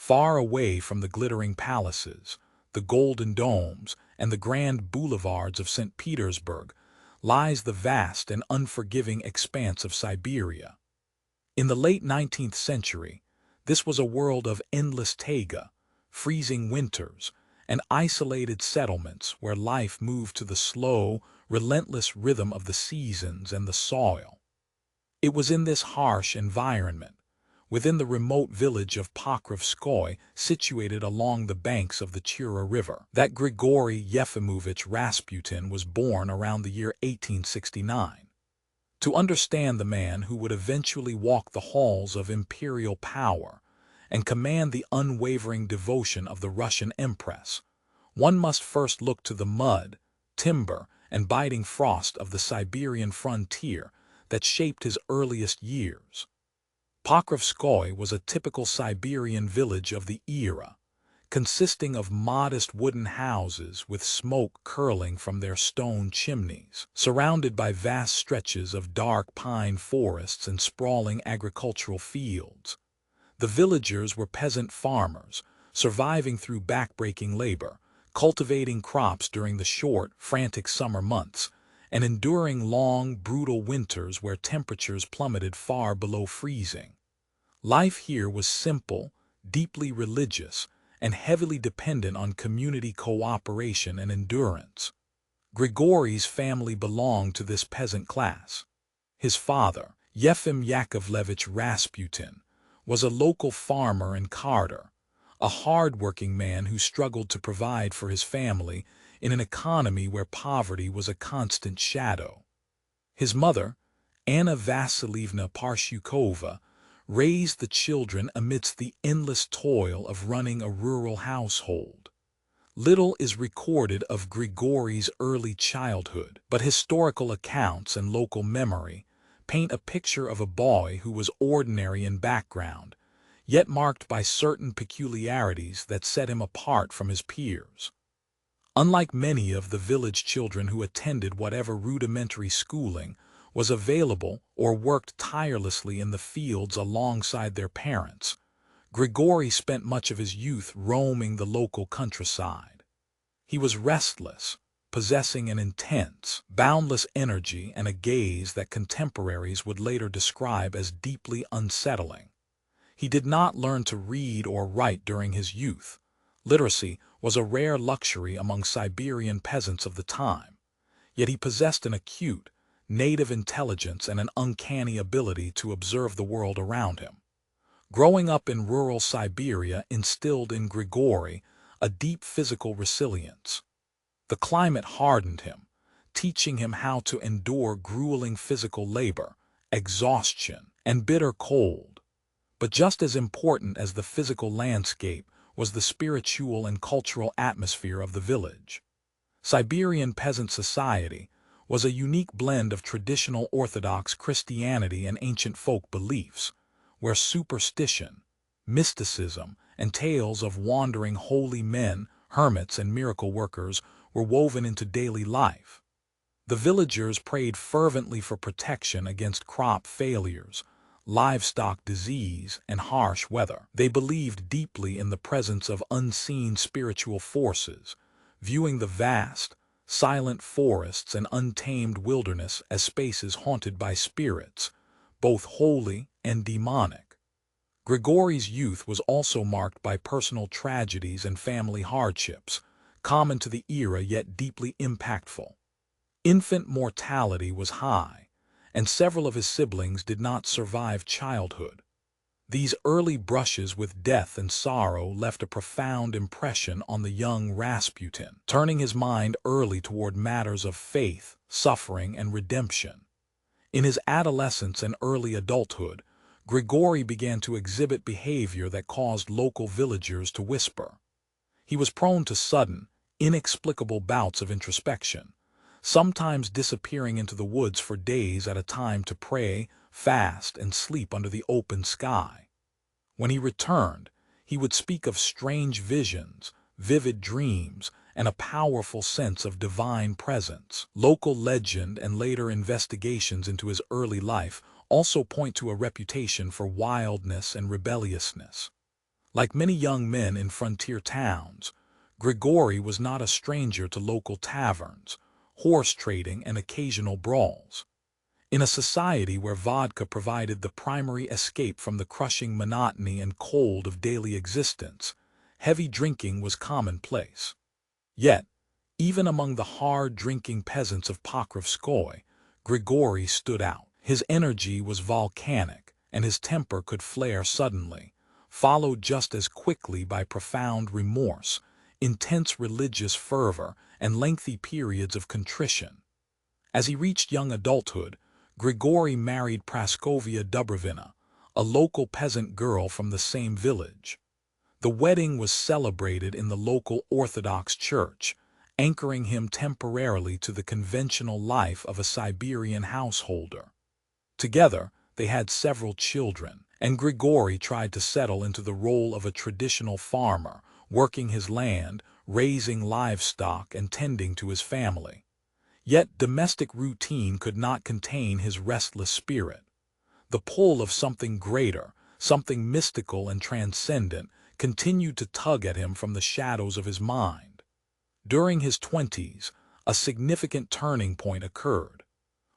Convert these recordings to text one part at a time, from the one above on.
Far away from the glittering palaces, the golden domes, and the grand boulevards of St. Petersburg lies the vast and unforgiving expanse of Siberia. In the late 19th century, this was a world of endless taiga, freezing winters, and isolated settlements where life moved to the slow, relentless rhythm of the seasons and the soil. It was in this harsh environment, within the remote village of Pokrovskoye, situated along the banks of the Chura River, that Grigori Yefimovich Rasputin was born around the year 1869. To understand the man who would eventually walk the halls of imperial power and command the unwavering devotion of the Russian Empress, one must first look to the mud, timber, and biting frost of the Siberian frontier that shaped his earliest years. Pokrovskoye was a typical Siberian village of the era, consisting of modest wooden houses with smoke curling from their stone chimneys, surrounded by vast stretches of dark pine forests and sprawling agricultural fields. The villagers were peasant farmers, surviving through backbreaking labor, cultivating crops during the short, frantic summer months, and enduring long, brutal winters where temperatures plummeted far below freezing. Life here was simple, deeply religious, and heavily dependent on community cooperation and endurance. Grigori's family belonged to this peasant class. His father, Yefim Yakovlevich Rasputin, was a local farmer and carter, a hard-working man who struggled to provide for his family in an economy where poverty was a constant shadow. His mother, Anna Vasilievna Parshukova, raised the children amidst the endless toil of running a rural household. Little is recorded of Grigori's early childhood, but historical accounts and local memory paint a picture of a boy who was ordinary in background, yet marked by certain peculiarities that set him apart from his peers. Unlike many of the village children who attended whatever rudimentary schooling was available or worked tirelessly in the fields alongside their parents, Grigori spent much of his youth roaming the local countryside. He was restless, possessing an intense, boundless energy and a gaze that contemporaries would later describe as deeply unsettling. He did not learn to read or write during his youth. Literacy was a rare luxury among Siberian peasants of the time, yet he possessed an acute, native intelligence and an uncanny ability to observe the world around him. Growing up in rural Siberia instilled in Grigori a deep physical resilience. The climate hardened him, teaching him how to endure grueling physical labor, exhaustion, and bitter cold. But just as important as the physical landscape was the spiritual and cultural atmosphere of the village. Siberian peasant society was a unique blend of traditional Orthodox Christianity and ancient folk beliefs, where superstition, mysticism, and tales of wandering holy men, hermits, and miracle workers were woven into daily life. The villagers prayed fervently for protection against crop failures, livestock disease, and harsh weather. They believed deeply in the presence of unseen spiritual forces, viewing the vast, silent forests and untamed wilderness as spaces haunted by spirits, both holy and demonic. Grigori's youth was also marked by personal tragedies and family hardships, common to the era yet deeply impactful. Infant mortality was high, and several of his siblings did not survive childhood. These early brushes with death and sorrow left a profound impression on the young Rasputin, turning his mind early toward matters of faith, suffering, and redemption. In his adolescence and early adulthood, Grigori began to exhibit behavior that caused local villagers to whisper. He was prone to sudden, inexplicable bouts of introspection, sometimes disappearing into the woods for days at a time to pray, fast, and sleep under the open sky. When he returned, he would speak of strange visions, vivid dreams, and a powerful sense of divine presence. Local legend and later investigations into his early life also point to a reputation for wildness and rebelliousness. Like many young men in frontier towns, Grigori was not a stranger to local taverns, horse trading, and occasional brawls. In a society where vodka provided the primary escape from the crushing monotony and cold of daily existence, heavy drinking was commonplace. Yet, even among the hard-drinking peasants of Pokrovskoye, Grigori stood out. His energy was volcanic, and his temper could flare suddenly, followed just as quickly by profound remorse, intense religious fervor, and lengthy periods of contrition. As he reached young adulthood, Grigori married Praskovia Dubrovina, a local peasant girl from the same village. The wedding was celebrated in the local Orthodox church, anchoring him temporarily to the conventional life of a Siberian householder. Together, they had several children, and Grigori tried to settle into the role of a traditional farmer, working his land, raising livestock, and tending to his family. Yet domestic routine could not contain his restless spirit. The pull of something greater, something mystical and transcendent, continued to tug at him from the shadows of his mind. During his 20s, a significant turning point occurred.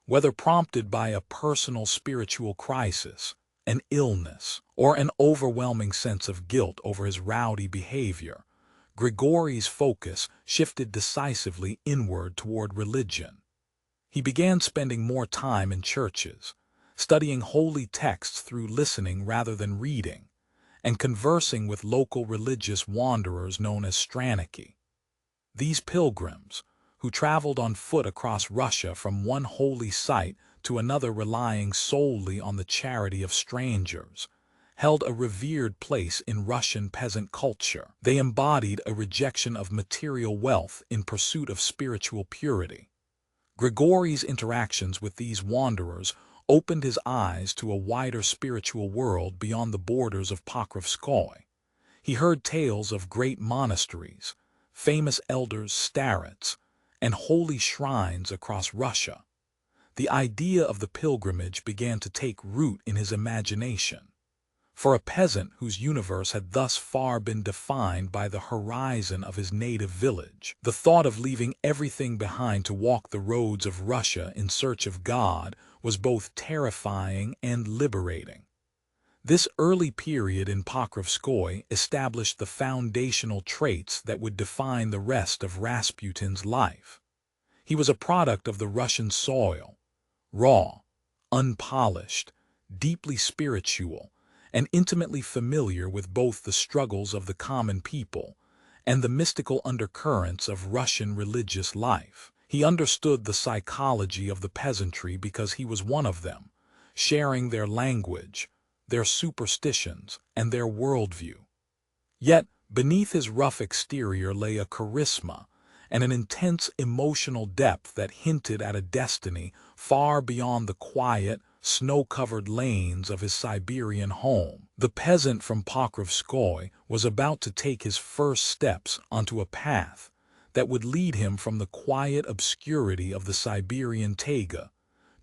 Whether prompted by a personal spiritual crisis, an illness, or an overwhelming sense of guilt over his rowdy behavior, Grigori's focus shifted decisively inward toward religion. He began spending more time in churches, studying holy texts through listening rather than reading, and conversing with local religious wanderers known as straniki. These pilgrims, who traveled on foot across Russia from one holy site to another relying solely on the charity of strangers, held a revered place in Russian peasant culture. They embodied a rejection of material wealth in pursuit of spiritual purity. Grigori's interactions with these wanderers opened his eyes to a wider spiritual world beyond the borders of Pokrovskoye. He heard tales of great monasteries, famous elders, starets, and holy shrines across Russia. The idea of the pilgrimage began to take root in his imagination. For a peasant whose universe had thus far been defined by the horizon of his native village, the thought of leaving everything behind to walk the roads of Russia in search of God was both terrifying and liberating. This early period in Pokrovskoye established the foundational traits that would define the rest of Rasputin's life. He was a product of the Russian soil, raw, unpolished, deeply spiritual, and intimately familiar with both the struggles of the common people and the mystical undercurrents of Russian religious life. He understood the psychology of the peasantry because he was one of them, sharing their language, their superstitions, and their worldview. Yet, beneath his rough exterior lay a charisma and an intense emotional depth that hinted at a destiny far beyond the quiet, snow-covered lanes of his Siberian home. The peasant from Pokrovskoye was about to take his first steps onto a path that would lead him from the quiet obscurity of the Siberian taiga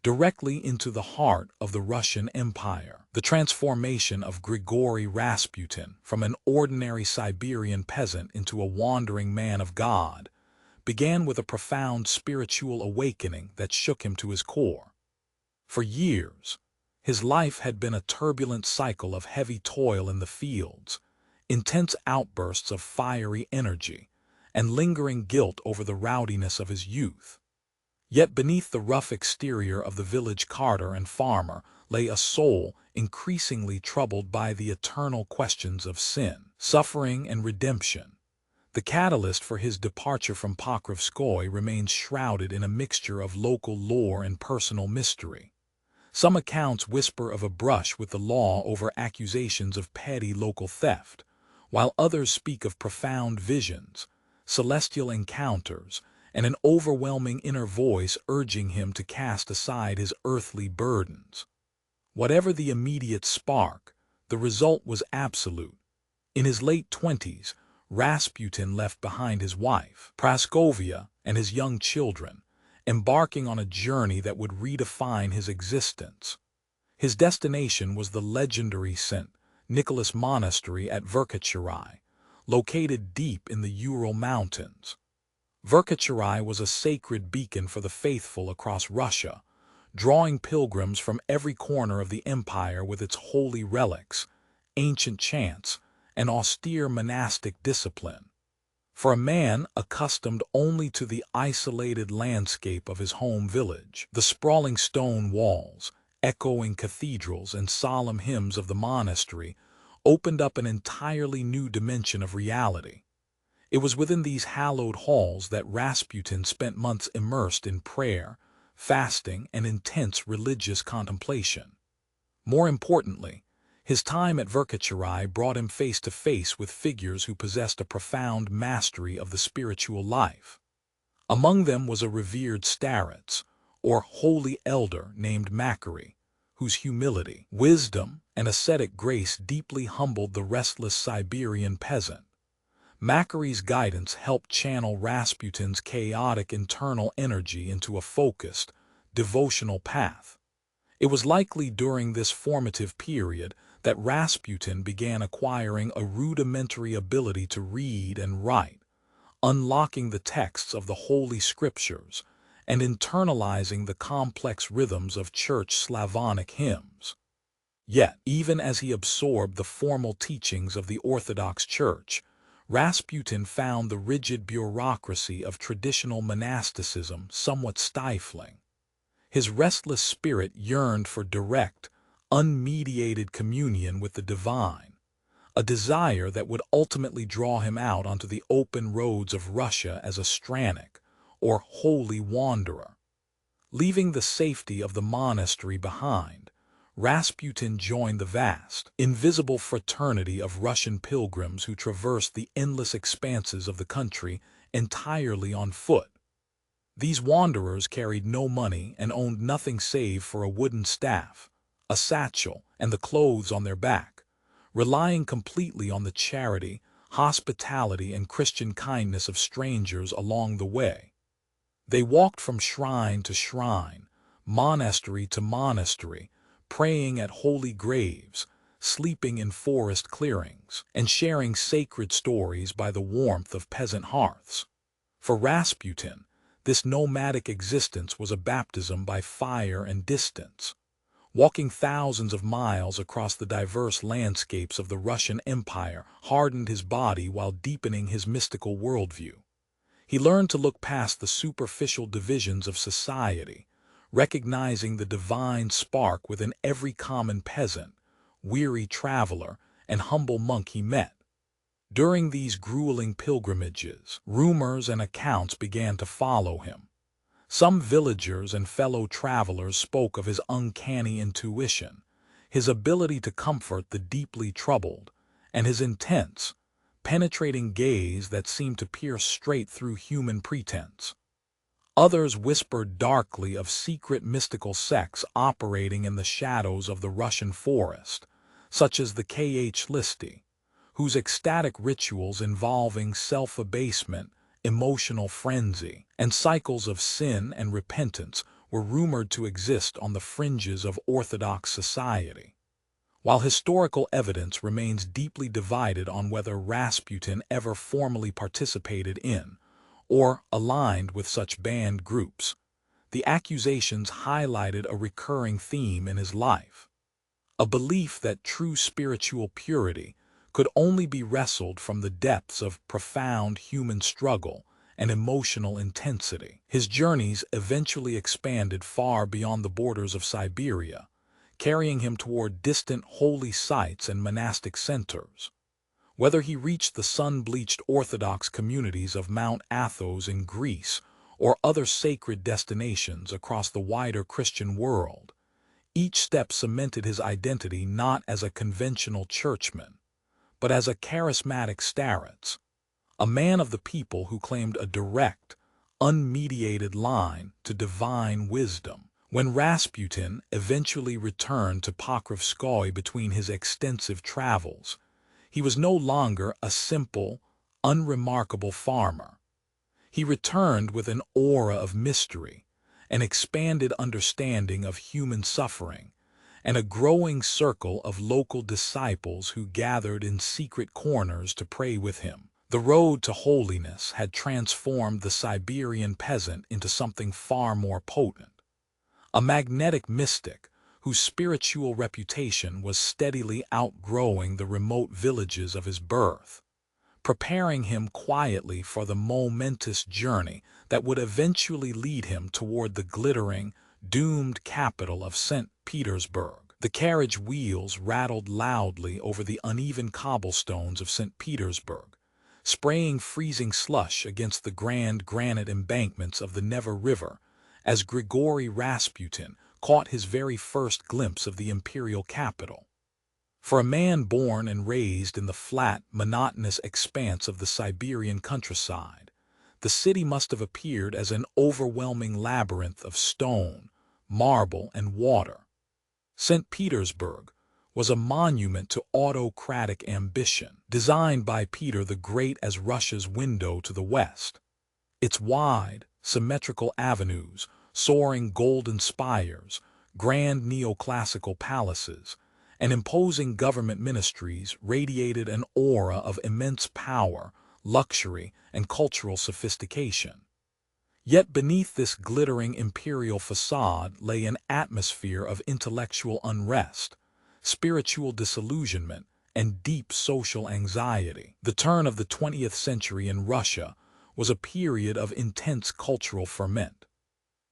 directly into the heart of the Russian Empire. The transformation of Grigori Rasputin from an ordinary Siberian peasant into a wandering man of God began with a profound spiritual awakening that shook him to his core. For years, his life had been a turbulent cycle of heavy toil in the fields, intense outbursts of fiery energy, and lingering guilt over the rowdiness of his youth. Yet beneath the rough exterior of the village carter and farmer lay a soul increasingly troubled by the eternal questions of sin, suffering, and redemption. The catalyst for his departure from Pokrovskoye remains shrouded in a mixture of local lore and personal mystery. Some accounts whisper of a brush with the law over accusations of petty local theft, while others speak of profound visions, celestial encounters, and an overwhelming inner voice urging him to cast aside his earthly burdens. Whatever the immediate spark, the result was absolute. In his late 20s, Rasputin left behind his wife, Praskovia, and his young children, embarking on a journey that would redefine his existence. His destination was the legendary St. Nicholas Monastery at Verkhoturov, located deep in the Ural Mountains. Verkhoturov was a sacred beacon for the faithful across Russia, drawing pilgrims from every corner of the empire with its holy relics, ancient chants, and austere monastic discipline. For a man accustomed only to the isolated landscape of his home village, the sprawling stone walls, echoing cathedrals, and solemn hymns of the monastery opened up an entirely new dimension of reality. It was within these hallowed halls that Rasputin spent months immersed in prayer, fasting, and intense religious contemplation. More importantly, his time at Verkhoturov brought him face to face with figures who possessed a profound mastery of the spiritual life. Among them was a revered starets, or holy elder named Macquarie, whose humility, wisdom, and ascetic grace deeply humbled the restless Siberian peasant. Macquarie's guidance helped channel Rasputin's chaotic internal energy into a focused, devotional path. It was likely during this formative period that Rasputin began acquiring a rudimentary ability to read and write, unlocking the texts of the Holy Scriptures and internalizing the complex rhythms of Church Slavonic hymns. Yet, even as he absorbed the formal teachings of the Orthodox Church, Rasputin found the rigid bureaucracy of traditional monasticism somewhat stifling. His restless spirit yearned for direct, unmediated communion with the divine, a desire that would ultimately draw him out onto the open roads of Russia as a stranic, or holy wanderer. Leaving the safety of the monastery behind, Rasputin joined the vast, invisible fraternity of Russian pilgrims who traversed the endless expanses of the country entirely on foot. These wanderers carried no money and owned nothing save for a wooden staff, a satchel, and the clothes on their back, relying completely on the charity, hospitality, and Christian kindness of strangers along the way. They walked from shrine to shrine, monastery to monastery, praying at holy graves, sleeping in forest clearings, and sharing sacred stories by the warmth of peasant hearths. For Rasputin, this nomadic existence was a baptism by fire and distance. Walking thousands of miles across the diverse landscapes of the Russian Empire hardened his body while deepening his mystical worldview. He learned to look past the superficial divisions of society, recognizing the divine spark within every common peasant, weary traveler, and humble monk he met. During these grueling pilgrimages, rumors and accounts began to follow him. Some villagers and fellow travelers spoke of his uncanny intuition, his ability to comfort the deeply troubled, and his intense, penetrating gaze that seemed to pierce straight through human pretense. Others whispered darkly of secret mystical sects operating in the shadows of the Russian forest, such as the Kh whose ecstatic rituals involving self-abasement, emotional frenzy, and cycles of sin and repentance were rumored to exist on the fringes of Orthodox society. While historical evidence remains deeply divided on whether Rasputin ever formally participated in or aligned with such banned groups, the accusations highlighted a recurring theme in his life: a belief that true spiritual purity could only be wrestled from the depths of profound human struggle and emotional intensity. His journeys eventually expanded far beyond the borders of Siberia, carrying him toward distant holy sites and monastic centers. Whether he reached the sun-bleached Orthodox communities of Mount Athos in Greece or other sacred destinations across the wider Christian world, each step cemented his identity not as a conventional churchman, but as a charismatic starets, a man of the people who claimed a direct, unmediated line to divine wisdom. When Rasputin eventually returned to Pokrovskoye between his extensive travels, he was no longer a simple, unremarkable farmer. He returned with an aura of mystery, an expanded understanding of human suffering, and a growing circle of local disciples who gathered in secret corners to pray with him. The road to holiness had transformed the Siberian peasant into something far more potent. A magnetic mystic whose spiritual reputation was steadily outgrowing the remote villages of his birth, preparing him quietly for the momentous journey that would eventually lead him toward the glittering, doomed capital of St. Petersburg. The carriage wheels rattled loudly over the uneven cobblestones of St. Petersburg, spraying freezing slush against the grand granite embankments of the Never River, as Grigori Rasputin caught his very first glimpse of the imperial capital. For a man born and raised in the flat, monotonous expanse of the Siberian countryside, the city must have appeared as an overwhelming labyrinth of stone, marble, and water. St. Petersburg was a monument to autocratic ambition, designed by Peter the Great as Russia's window to the West. Its wide, symmetrical avenues, soaring golden spires, grand neoclassical palaces, and imposing government ministries radiated an aura of immense power, luxury, and cultural sophistication. Yet beneath this glittering imperial facade lay an atmosphere of intellectual unrest, spiritual disillusionment, and deep social anxiety. The turn of the 20th century in Russia was a period of intense cultural ferment.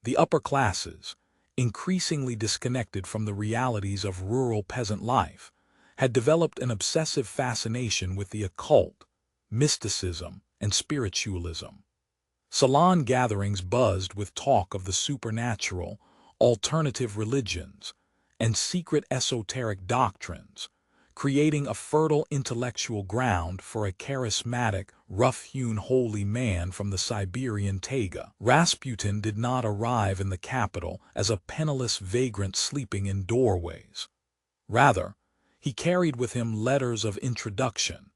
The upper classes, increasingly disconnected from the realities of rural peasant life, had developed an obsessive fascination with the occult, mysticism, and spiritualism. Salon gatherings buzzed with talk of the supernatural, alternative religions, and secret esoteric doctrines, creating a fertile intellectual ground for a charismatic, rough-hewn holy man from the Siberian taiga. Rasputin did not arrive in the capital as a penniless vagrant sleeping in doorways. Rather, he carried with him letters of introduction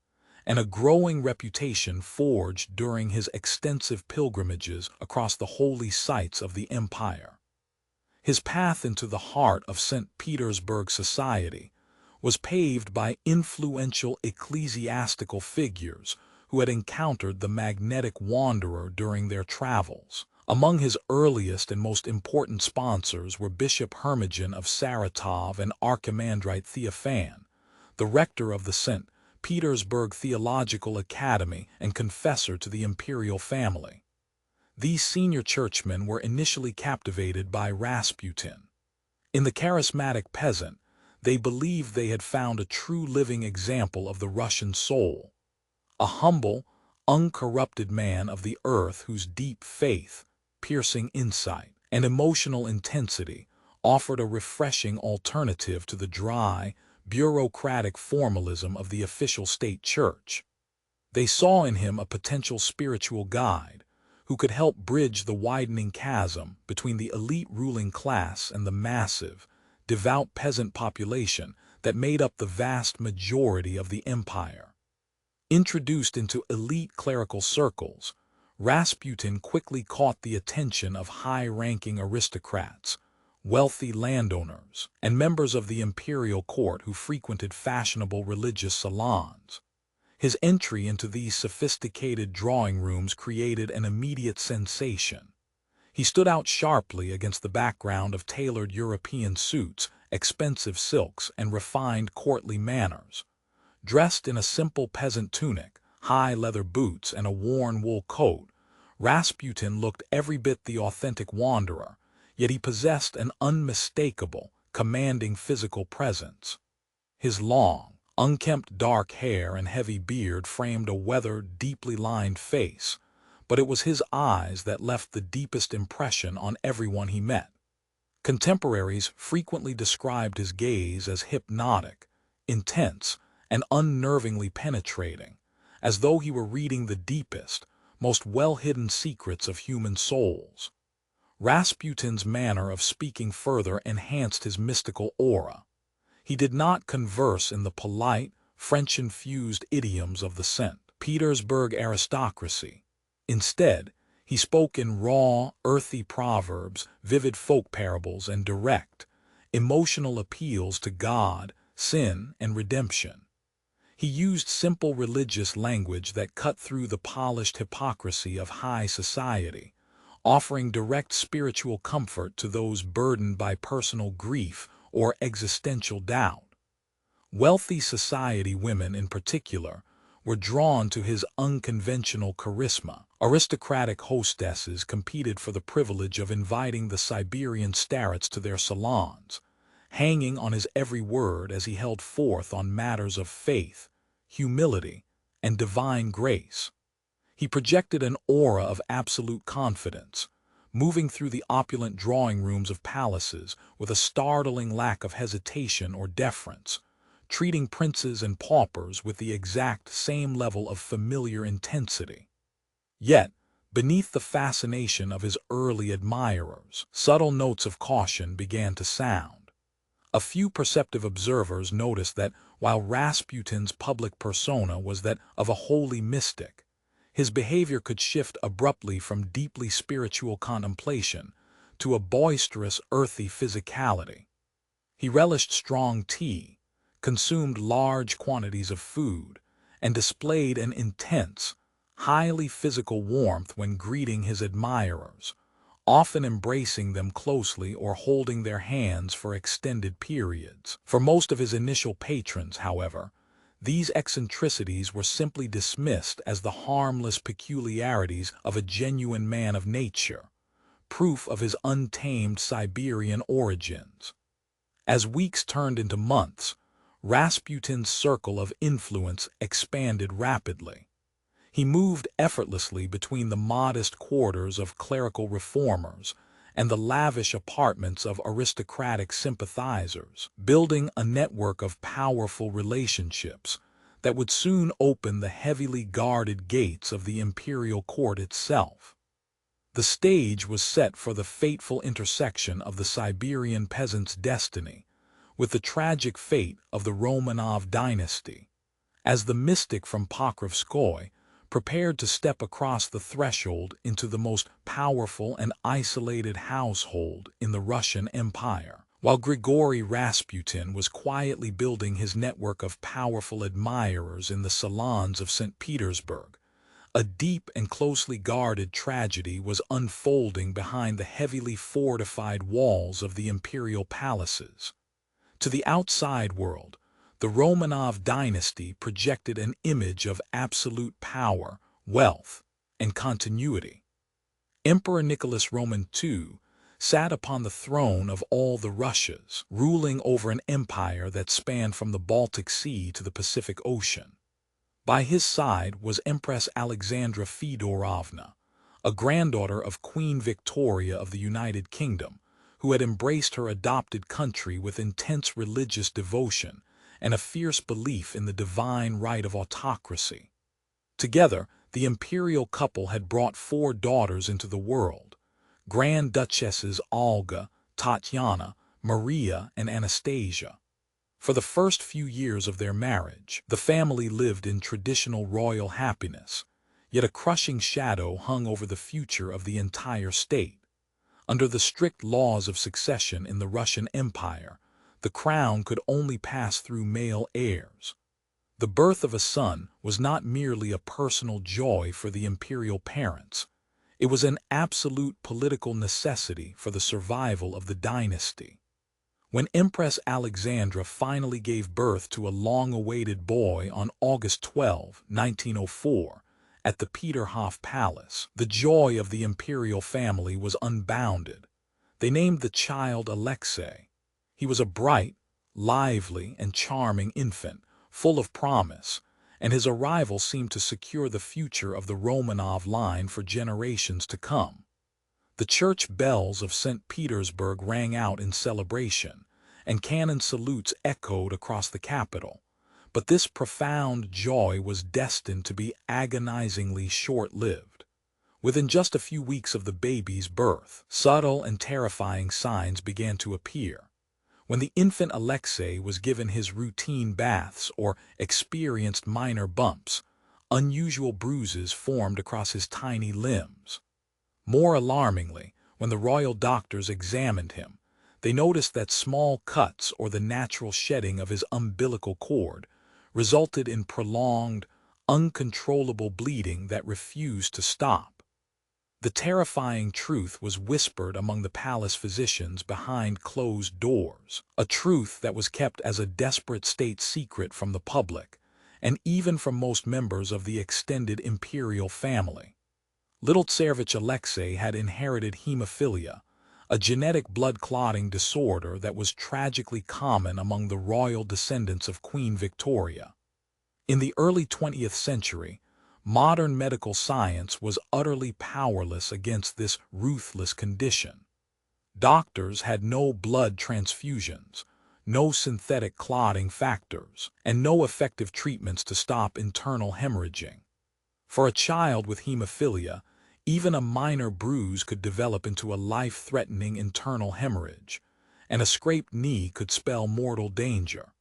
and a growing reputation forged during his extensive pilgrimages across the holy sites of the empire. His path into the heart of St. Petersburg society was paved by influential ecclesiastical figures who had encountered the magnetic wanderer during their travels. Among his earliest and most important sponsors were Bishop Hermogen of Saratov and Archimandrite Theophan, the rector of the St. Petersburg Theological Academy and confessor to the imperial family. These senior churchmen were initially captivated by Rasputin. In the charismatic peasant, they believed they had found a true living example of the Russian soul, a humble, uncorrupted man of the earth whose deep faith, piercing insight, and emotional intensity offered a refreshing alternative to the dry, bureaucratic formalism of the official state church. They saw in him a potential spiritual guide who could help bridge the widening chasm between the elite ruling class and the massive, devout peasant population that made up the vast majority of the empire. Introduced into elite clerical circles, Rasputin quickly caught the attention of high-ranking aristocrats, wealthy landowners, and members of the imperial court who frequented fashionable religious salons. His entry into these sophisticated drawing rooms created an immediate sensation. He stood out sharply against the background of tailored European suits, expensive silks, and refined courtly manners. Dressed in a simple peasant tunic, high leather boots, and a worn wool coat, Rasputin looked every bit the authentic wanderer, yet he possessed an unmistakable, commanding physical presence. His long, unkempt dark hair and heavy beard framed a weathered, deeply lined face, but it was his eyes that left the deepest impression on everyone he met. Contemporaries frequently described his gaze as hypnotic, intense, and unnervingly penetrating, as though he were reading the deepest, most well-hidden secrets of human souls. Rasputin's manner of speaking further enhanced his mystical aura. He did not converse in the polite, French-infused idioms of the St. Petersburg aristocracy. Instead, he spoke in raw, earthy proverbs, vivid folk parables, and direct, emotional appeals to God, sin, and redemption. He used simple religious language that cut through the polished hypocrisy of high society, offering direct spiritual comfort to those burdened by personal grief or existential doubt. Wealthy society women in particular were drawn to his unconventional charisma. Aristocratic hostesses competed for the privilege of inviting the Siberian starets to their salons, hanging on his every word as he held forth on matters of faith, humility, and divine grace. He projected an aura of absolute confidence, moving through the opulent drawing rooms of palaces with a startling lack of hesitation or deference, treating princes and paupers with the exact same level of familiar intensity. Yet, beneath the fascination of his early admirers, subtle notes of caution began to sound. A few perceptive observers noticed that while Rasputin's public persona was that of a holy mystic, his behavior could shift abruptly from deeply spiritual contemplation to a boisterous, earthy physicality. He relished strong tea, consumed large quantities of food, and displayed an intense, highly physical warmth when greeting his admirers, often embracing them closely or holding their hands for extended periods. For most of his initial patrons, however, these eccentricities were simply dismissed as the harmless peculiarities of a genuine man of nature, proof of his untamed Siberian origins. As weeks turned into months, Rasputin's circle of influence expanded rapidly. He moved effortlessly between the modest quarters of clerical reformers and the lavish apartments of aristocratic sympathizers, building a network of powerful relationships that would soon open the heavily guarded gates of the imperial court itself. The stage was set for the fateful intersection of the Siberian peasant's destiny with the tragic fate of the Romanov dynasty, as the mystic from Pokrovskoy prepared to step across the threshold into the most powerful and isolated household in the Russian Empire. While Grigori Rasputin was quietly building his network of powerful admirers in the salons of St. Petersburg, a deep and closely guarded tragedy was unfolding behind the heavily fortified walls of the imperial palaces. To the outside world, the Romanov dynasty projected an image of absolute power, wealth, and continuity. Emperor Nicholas II sat upon the throne of all the Russias, ruling over an empire that spanned from the Baltic Sea to the Pacific Ocean. By his side was Empress Alexandra Fedorovna, a granddaughter of Queen Victoria of the United Kingdom, who had embraced her adopted country with intense religious devotion and a fierce belief in the divine right of autocracy. Together, the imperial couple had brought 4 daughters into the world: Grand Duchesses Olga, Tatiana, Maria, and Anastasia. For the first few years of their marriage, the family lived in traditional royal happiness, yet a crushing shadow hung over the future of the entire state. Under the strict laws of succession in the Russian Empire, the crown could only pass through male heirs. The birth of a son was not merely a personal joy for the imperial parents. It was an absolute political necessity for the survival of the dynasty. When Empress Alexandra finally gave birth to a long-awaited boy on August 12, 1904, at the Peterhof Palace, the joy of the imperial family was unbounded. They named the child Alexei. He was a bright, lively, and charming infant, full of promise, and his arrival seemed to secure the future of the Romanov line for generations to come. The church bells of St. Petersburg rang out in celebration, and cannon salutes echoed across the capital. But this profound joy was destined to be agonizingly short-lived. Within just a few weeks of the baby's birth, subtle and terrifying signs began to appear. When the infant Alexei was given his routine baths or experienced minor bumps, unusual bruises formed across his tiny limbs. More alarmingly, when the royal doctors examined him, They noticed that small cuts or the natural shedding of his umbilical cord resulted in prolonged, uncontrollable bleeding that refused to stop. The terrifying truth was whispered among the palace physicians behind closed doors, a truth that was kept as a desperate state secret from the public, and even from most members of the extended imperial family. Little Tsarevich Alexei had inherited hemophilia, a genetic blood-clotting disorder that was tragically common among the royal descendants of Queen Victoria. In the early 20th century, modern medical science was utterly powerless against this ruthless condition. Doctors had no blood transfusions, no synthetic clotting factors, and no effective treatments to stop internal hemorrhaging. For a child with hemophilia, even a minor bruise could develop into a life-threatening internal hemorrhage, and a scraped knee could spell mortal danger.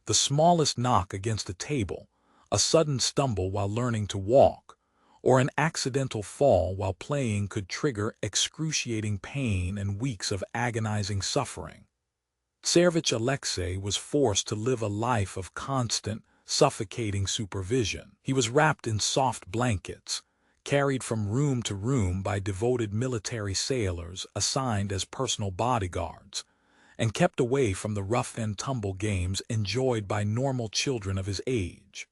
The smallest knock against a table, a sudden stumble while learning to walk, or an accidental fall while playing could trigger excruciating pain and weeks of agonizing suffering. Tsarevich Alexei was forced to live a life of constant, suffocating supervision. He was wrapped in soft blankets, carried from room to room by devoted military sailors assigned as personal bodyguards, and kept away from the rough-and-tumble games enjoyed by normal children of his age.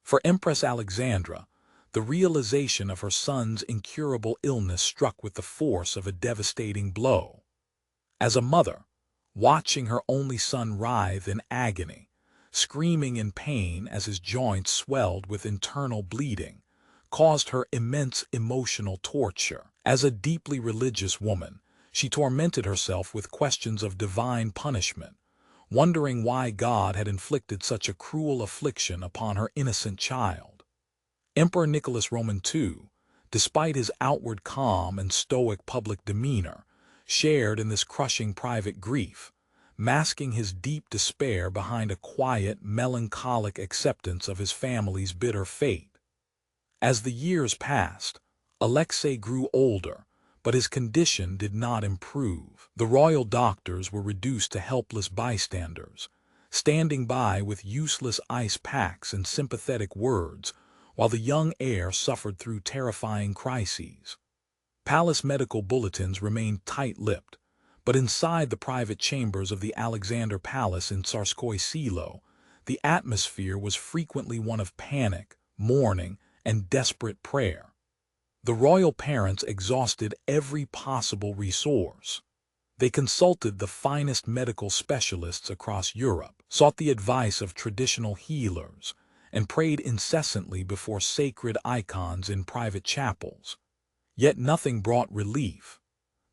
For Empress Alexandra, the realization of her son's incurable illness struck with the force of a devastating blow. As a mother, watching her only son writhe in agony, screaming in pain as his joints swelled with internal bleeding, caused her immense emotional torture. As a deeply religious woman, she tormented herself with questions of divine punishment, wondering why God had inflicted such a cruel affliction upon her innocent child. Emperor Nicholas Roman II, despite his outward calm and stoic public demeanor, shared in this crushing private grief, masking his deep despair behind a quiet, melancholic acceptance of his family's bitter fate. As the years passed, Alexei grew older, but his condition did not improve. The royal doctors were reduced to helpless bystanders, standing by with useless ice packs and sympathetic words, while the young heir suffered through terrifying crises. Palace medical bulletins remained tight-lipped, but inside the private chambers of the Alexander Palace in Tsarskoye Selo, the atmosphere was frequently one of panic, mourning, and desperate prayer. The royal parents exhausted every possible resource. They consulted the finest medical specialists across Europe, sought the advice of traditional healers, and prayed incessantly before sacred icons in private chapels. Yet nothing brought relief.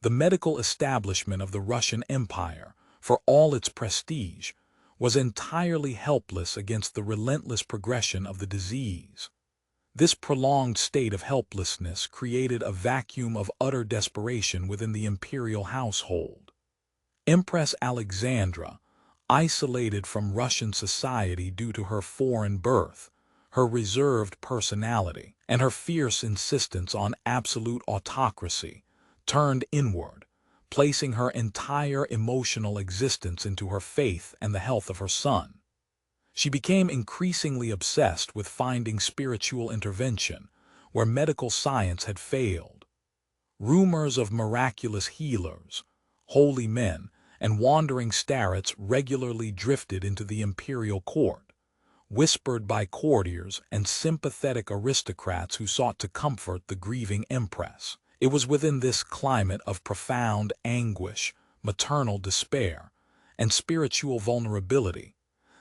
The medical establishment of the Russian Empire, for all its prestige, was entirely helpless against the relentless progression of the disease. This prolonged state of helplessness created a vacuum of utter desperation within the imperial household. Empress Alexandra, isolated from Russian society due to her foreign birth, her reserved personality, and her fierce insistence on absolute autocracy, turned inward, placing her entire emotional existence into her faith and the health of her son. She became increasingly obsessed with finding spiritual intervention where medical science had failed. Rumors of miraculous healers, holy men, and wandering starets regularly drifted into the imperial court, whispered by courtiers and sympathetic aristocrats who sought to comfort the grieving empress. It was within this climate of profound anguish, maternal despair, and spiritual vulnerability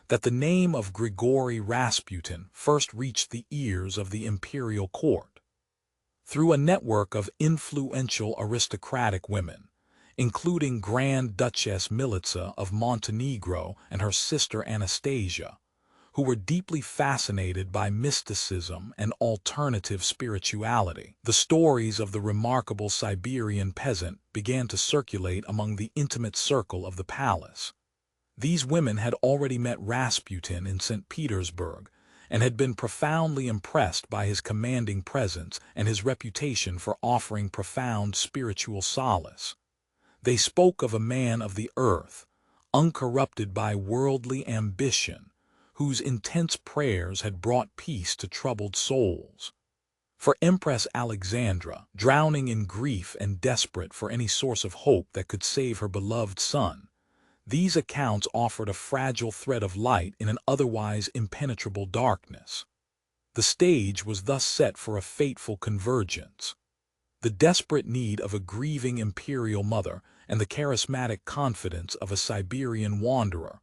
that the name of Grigori Rasputin first reached the ears of the imperial court. Through a network of influential aristocratic women, including Grand Duchess Milica of Montenegro and her sister Anastasia, who were deeply fascinated by mysticism and alternative spirituality, the stories of the remarkable Siberian peasant began to circulate among the intimate circle of the palace. These women had already met Rasputin in St. Petersburg and had been profoundly impressed by his commanding presence and his reputation for offering profound spiritual solace. They spoke of a man of the earth, uncorrupted by worldly ambition, whose intense prayers had brought peace to troubled souls. For Empress Alexandra, drowning in grief and desperate for any source of hope that could save her beloved son, these accounts offered a fragile thread of light in an otherwise impenetrable darkness. The stage was thus set for a fateful convergence. The desperate need of a grieving imperial mother and the charismatic confidence of a Siberian wanderer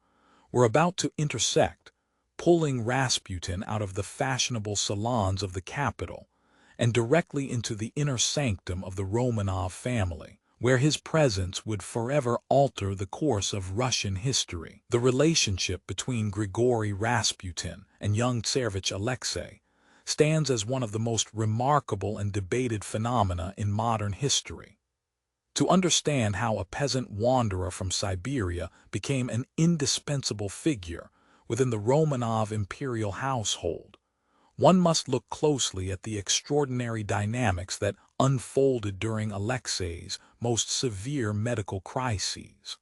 were about to intersect, pulling Rasputin out of the fashionable salons of the capital and directly into the inner sanctum of the Romanov family, where his presence would forever alter the course of Russian history. The relationship between Grigori Rasputin and young Tsarevich Alexei stands as one of the most remarkable and debated phenomena in modern history. To understand how a peasant wanderer from Siberia became an indispensable figure within the Romanov imperial household, one must look closely at the extraordinary dynamics that unfolded during Alexei's most severe medical crises.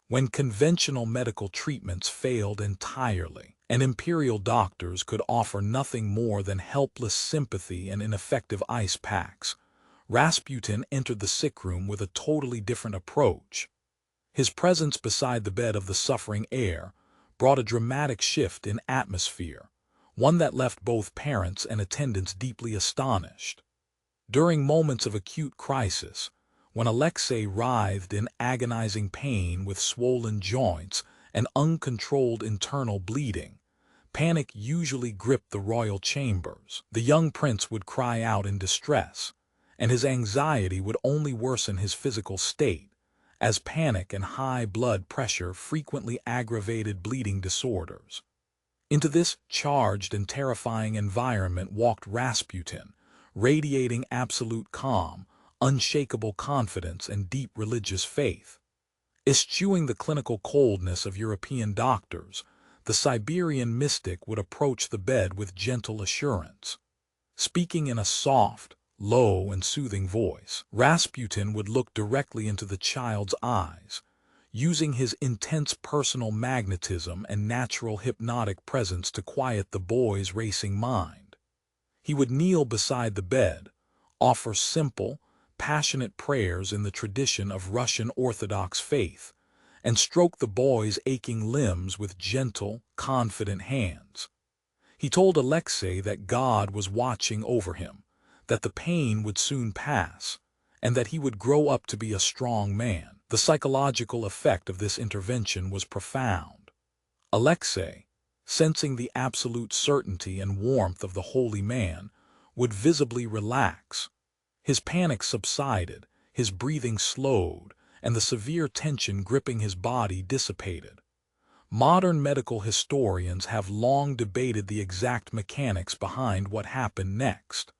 When conventional medical treatments failed entirely, and imperial doctors could offer nothing more than helpless sympathy and ineffective ice packs, Rasputin entered the sickroom with a totally different approach. His presence beside the bed of the suffering heir brought a dramatic shift in atmosphere, one that left both parents and attendants deeply astonished. During moments of acute crisis, when Alexei writhed in agonizing pain with swollen joints and uncontrolled internal bleeding, panic usually gripped the royal chambers. The young prince would cry out in distress, and his anxiety would only worsen his physical state, as panic and high blood pressure frequently aggravated bleeding disorders. Into this charged and terrifying environment walked Rasputin, radiating absolute calm, unshakable confidence, and deep religious faith. Eschewing the clinical coldness of European doctors, the Siberian mystic would approach the bed with gentle assurance. Speaking in a soft, low, and soothing voice, Rasputin would look directly into the child's eyes, using his intense personal magnetism and natural hypnotic presence to quiet the boy's racing mind. He would kneel beside the bed, offer simple, passionate prayers in the tradition of Russian Orthodox faith, and stroke the boy's aching limbs with gentle, confident hands. He told Alexei that God was watching over him, that the pain would soon pass, and that he would grow up to be a strong man. The psychological effect of this intervention was profound. Alexei, sensing the absolute certainty and warmth of the holy man, would visibly relax. His panic subsided, his breathing slowed, and the severe tension gripping his body dissipated. Modern medical historians have long debated the exact mechanics behind what happened next.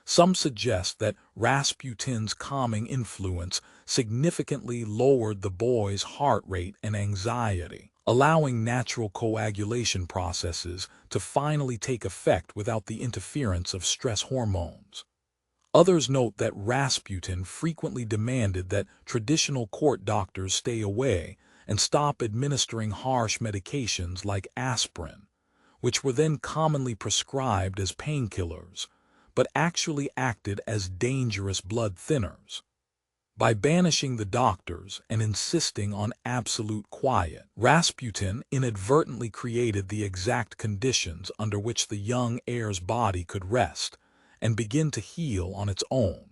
Some suggest that Rasputin's calming influence significantly lowered the boy's heart rate and anxiety, allowing natural coagulation processes to finally take effect without the interference of stress hormones. Others note that Rasputin frequently demanded that traditional court doctors stay away and stop administering harsh medications like aspirin, which were then commonly prescribed as painkillers, but actually acted as dangerous blood thinners. By banishing the doctors and insisting on absolute quiet, Rasputin inadvertently created the exact conditions under which the young heir's body could rest and begin to heal on its own.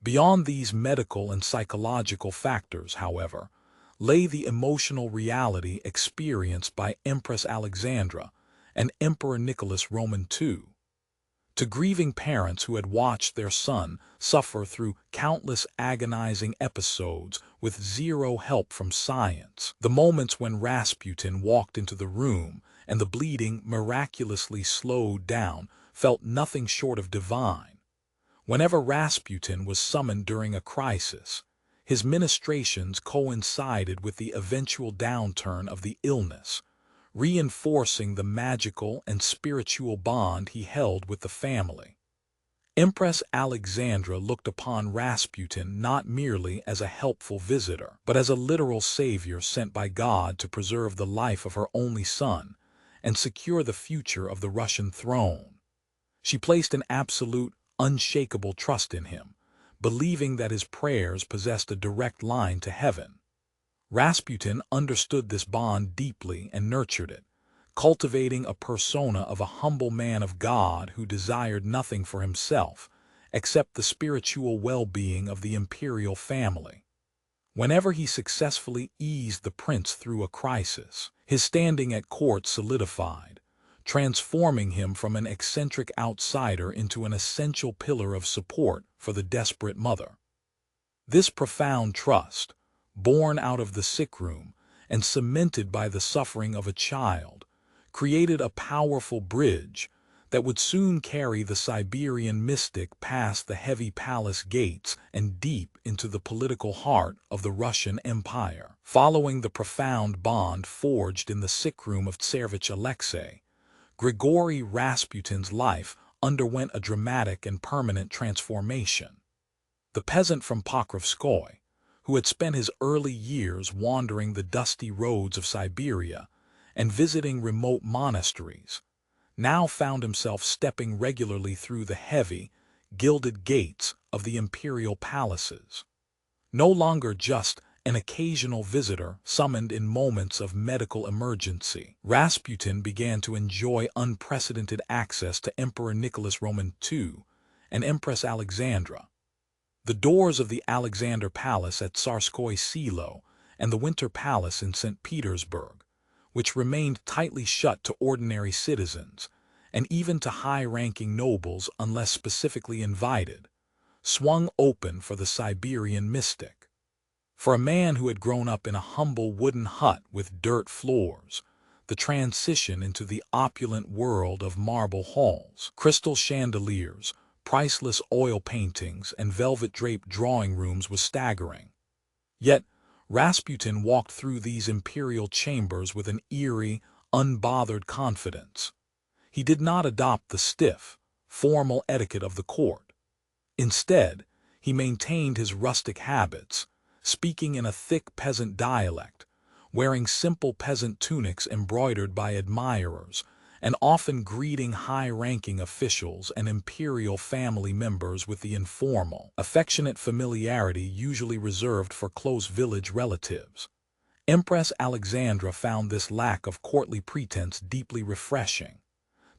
Beyond these medical and psychological factors, however, lay the emotional reality experienced by Empress Alexandra and Emperor Nicholas II. To grieving parents who had watched their son suffer through countless agonizing episodes with zero help from science, the moments when Rasputin walked into the room and the bleeding miraculously slowed down felt nothing short of divine. Whenever Rasputin was summoned during a crisis, his ministrations coincided with the eventual downturn of the illness, reinforcing the magical and spiritual bond he held with the family. Empress Alexandra looked upon Rasputin not merely as a helpful visitor, but as a literal savior sent by God to preserve the life of her only son and secure the future of the Russian throne. She placed an absolute, unshakable trust in him, believing that his prayers possessed a direct line to heaven. Rasputin understood this bond deeply and nurtured it, cultivating a persona of a humble man of God who desired nothing for himself except the spiritual well-being of the imperial family. Whenever he successfully eased the prince through a crisis, his standing at court solidified, transforming him from an eccentric outsider into an essential pillar of support for the desperate mother. This profound trust, born out of the sick room and cemented by the suffering of a child, created a powerful bridge that would soon carry the Siberian mystic past the heavy palace gates and deep into the political heart of the Russian Empire. Following the profound bond forged in the sick room of Tsarevich Alexei, Grigori Rasputin's life underwent a dramatic and permanent transformation. The peasant from Pokrovskoye, who had spent his early years wandering the dusty roads of Siberia and visiting remote monasteries, now found himself stepping regularly through the heavy, gilded gates of the imperial palaces. No longer just an occasional visitor summoned in moments of medical emergency, Rasputin began to enjoy unprecedented access to Emperor Nicholas II and Empress Alexandra. The doors of the Alexander Palace at Tsarskoye Selo and the Winter Palace in St. Petersburg, which remained tightly shut to ordinary citizens, and even to high-ranking nobles unless specifically invited, swung open for the Siberian mystic. For a man who had grown up in a humble wooden hut with dirt floors, the transition into the opulent world of marble halls, crystal chandeliers, priceless oil paintings, and velvet-draped drawing rooms was staggering. Yet, Rasputin walked through these imperial chambers with an eerie, unbothered confidence. He did not adopt the stiff, formal etiquette of the court. Instead, he maintained his rustic habits, speaking in a thick peasant dialect, wearing simple peasant tunics embroidered by admirers, and often greeting high-ranking officials and imperial family members with the informal, affectionate familiarity usually reserved for close village relatives. Empress Alexandra found this lack of courtly pretense deeply refreshing.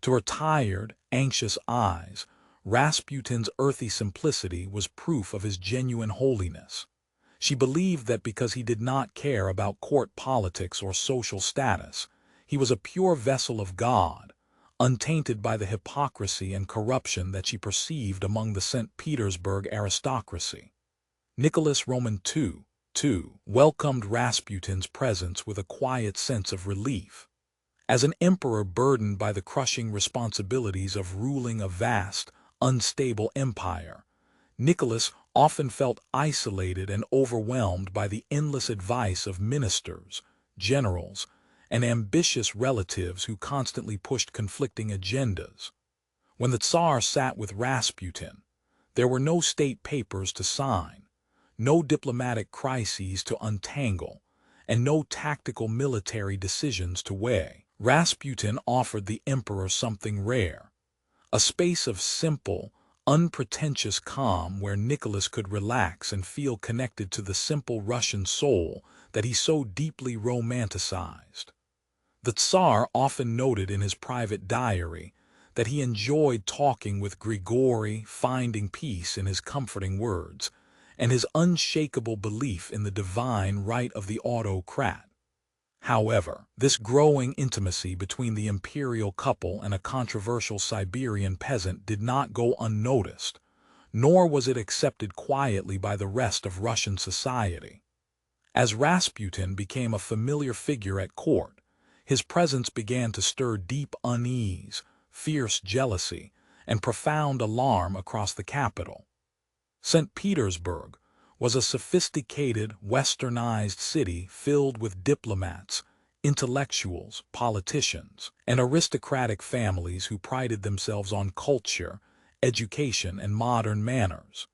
To her tired, anxious eyes, Rasputin's earthy simplicity was proof of his genuine holiness. She believed that because he did not care about court politics or social status, he was a pure vessel of God, untainted by the hypocrisy and corruption that she perceived among the St. Petersburg aristocracy. Nicholas Roman II, too, welcomed Rasputin's presence with a quiet sense of relief. As an emperor burdened by the crushing responsibilities of ruling a vast, unstable empire, Nicholas often felt isolated and overwhelmed by the endless advice of ministers, generals, and ambitious relatives who constantly pushed conflicting agendas. When the Tsar sat with Rasputin, there were no state papers to sign, no diplomatic crises to untangle, and no tactical military decisions to weigh. Rasputin offered the emperor something rare, a space of simple, unpretentious calm where Nicholas could relax and feel connected to the simple Russian soul that he so deeply romanticized. The Tsar often noted in his private diary that he enjoyed talking with Grigori, finding peace in his comforting words, and his unshakable belief in the divine right of the autocrat. However, this growing intimacy between the imperial couple and a controversial Siberian peasant did not go unnoticed, nor was it accepted quietly by the rest of Russian society. As Rasputin became a familiar figure at court, his presence began to stir deep unease, fierce jealousy, and profound alarm across the capital. St. Petersburg was a sophisticated, westernized city filled with diplomats, intellectuals, politicians, and aristocratic families who prided themselves on culture, education, and modern manners.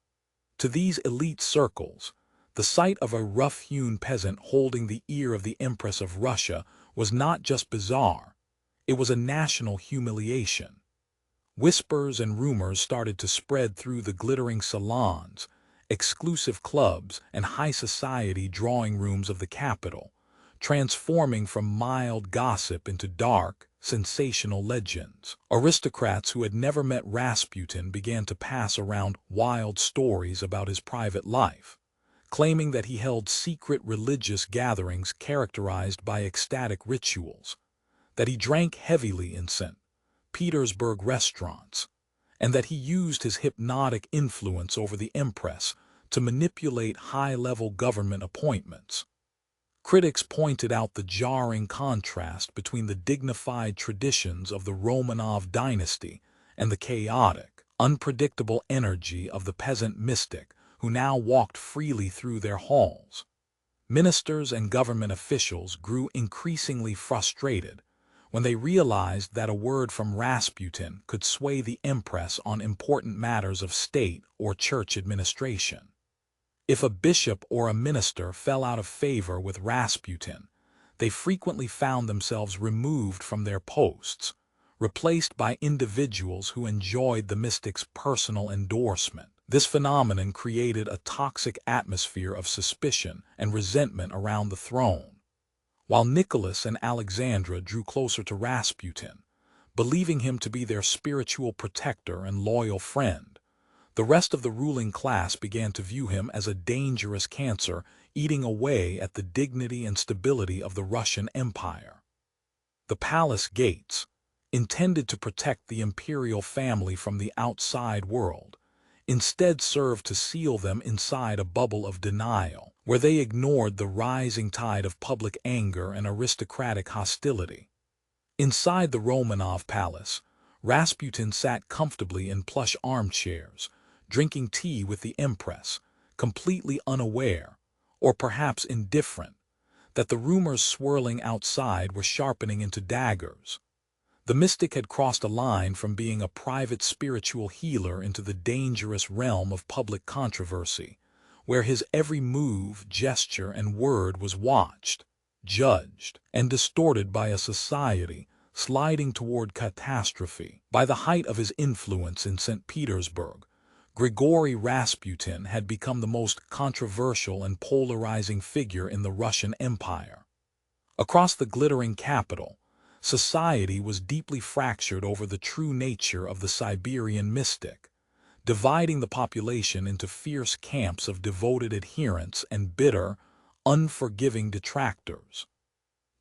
To these elite circles, the sight of a rough-hewn peasant holding the ear of the Empress of Russia was not just bizarre, it was a national humiliation. Whispers and rumors started to spread through the glittering salons, exclusive clubs, and high society drawing rooms of the capital, transforming from mild gossip into dark, sensational legends. Aristocrats who had never met Rasputin began to pass around wild stories about his private life, claiming that he held secret religious gatherings characterized by ecstatic rituals, that he drank heavily in St. Petersburg restaurants, and that he used his hypnotic influence over the Empress to manipulate high-level government appointments. Critics pointed out the jarring contrast between the dignified traditions of the Romanov dynasty and the chaotic, unpredictable energy of the peasant mystic who now walked freely through their halls. Ministers and government officials grew increasingly frustrated when they realized that a word from Rasputin could sway the Empress on important matters of state or church administration. If a bishop or a minister fell out of favor with Rasputin, they frequently found themselves removed from their posts, replaced by individuals who enjoyed the mystic's personal endorsement. This phenomenon created a toxic atmosphere of suspicion and resentment around the throne. While Nicholas and Alexandra drew closer to Rasputin, believing him to be their spiritual protector and loyal friend, the rest of the ruling class began to view him as a dangerous cancer eating away at the dignity and stability of the Russian Empire. The palace gates, intended to protect the imperial family from the outside world, instead served to seal them inside a bubble of denial, where they ignored the rising tide of public anger and aristocratic hostility. Inside the Romanov palace, Rasputin sat comfortably in plush armchairs, drinking tea with the Empress, completely unaware, or perhaps indifferent, that the rumors swirling outside were sharpening into daggers. The mystic had crossed a line from being a private spiritual healer into the dangerous realm of public controversy, where his every move, gesture, and word was watched, judged, and distorted by a society sliding toward catastrophe. By the height of his influence in St. Petersburg, Grigori Rasputin had become the most controversial and polarizing figure in the Russian Empire. Across the glittering capital, society was deeply fractured over the true nature of the Siberian mystic, dividing the population into fierce camps of devoted adherents and bitter, unforgiving detractors.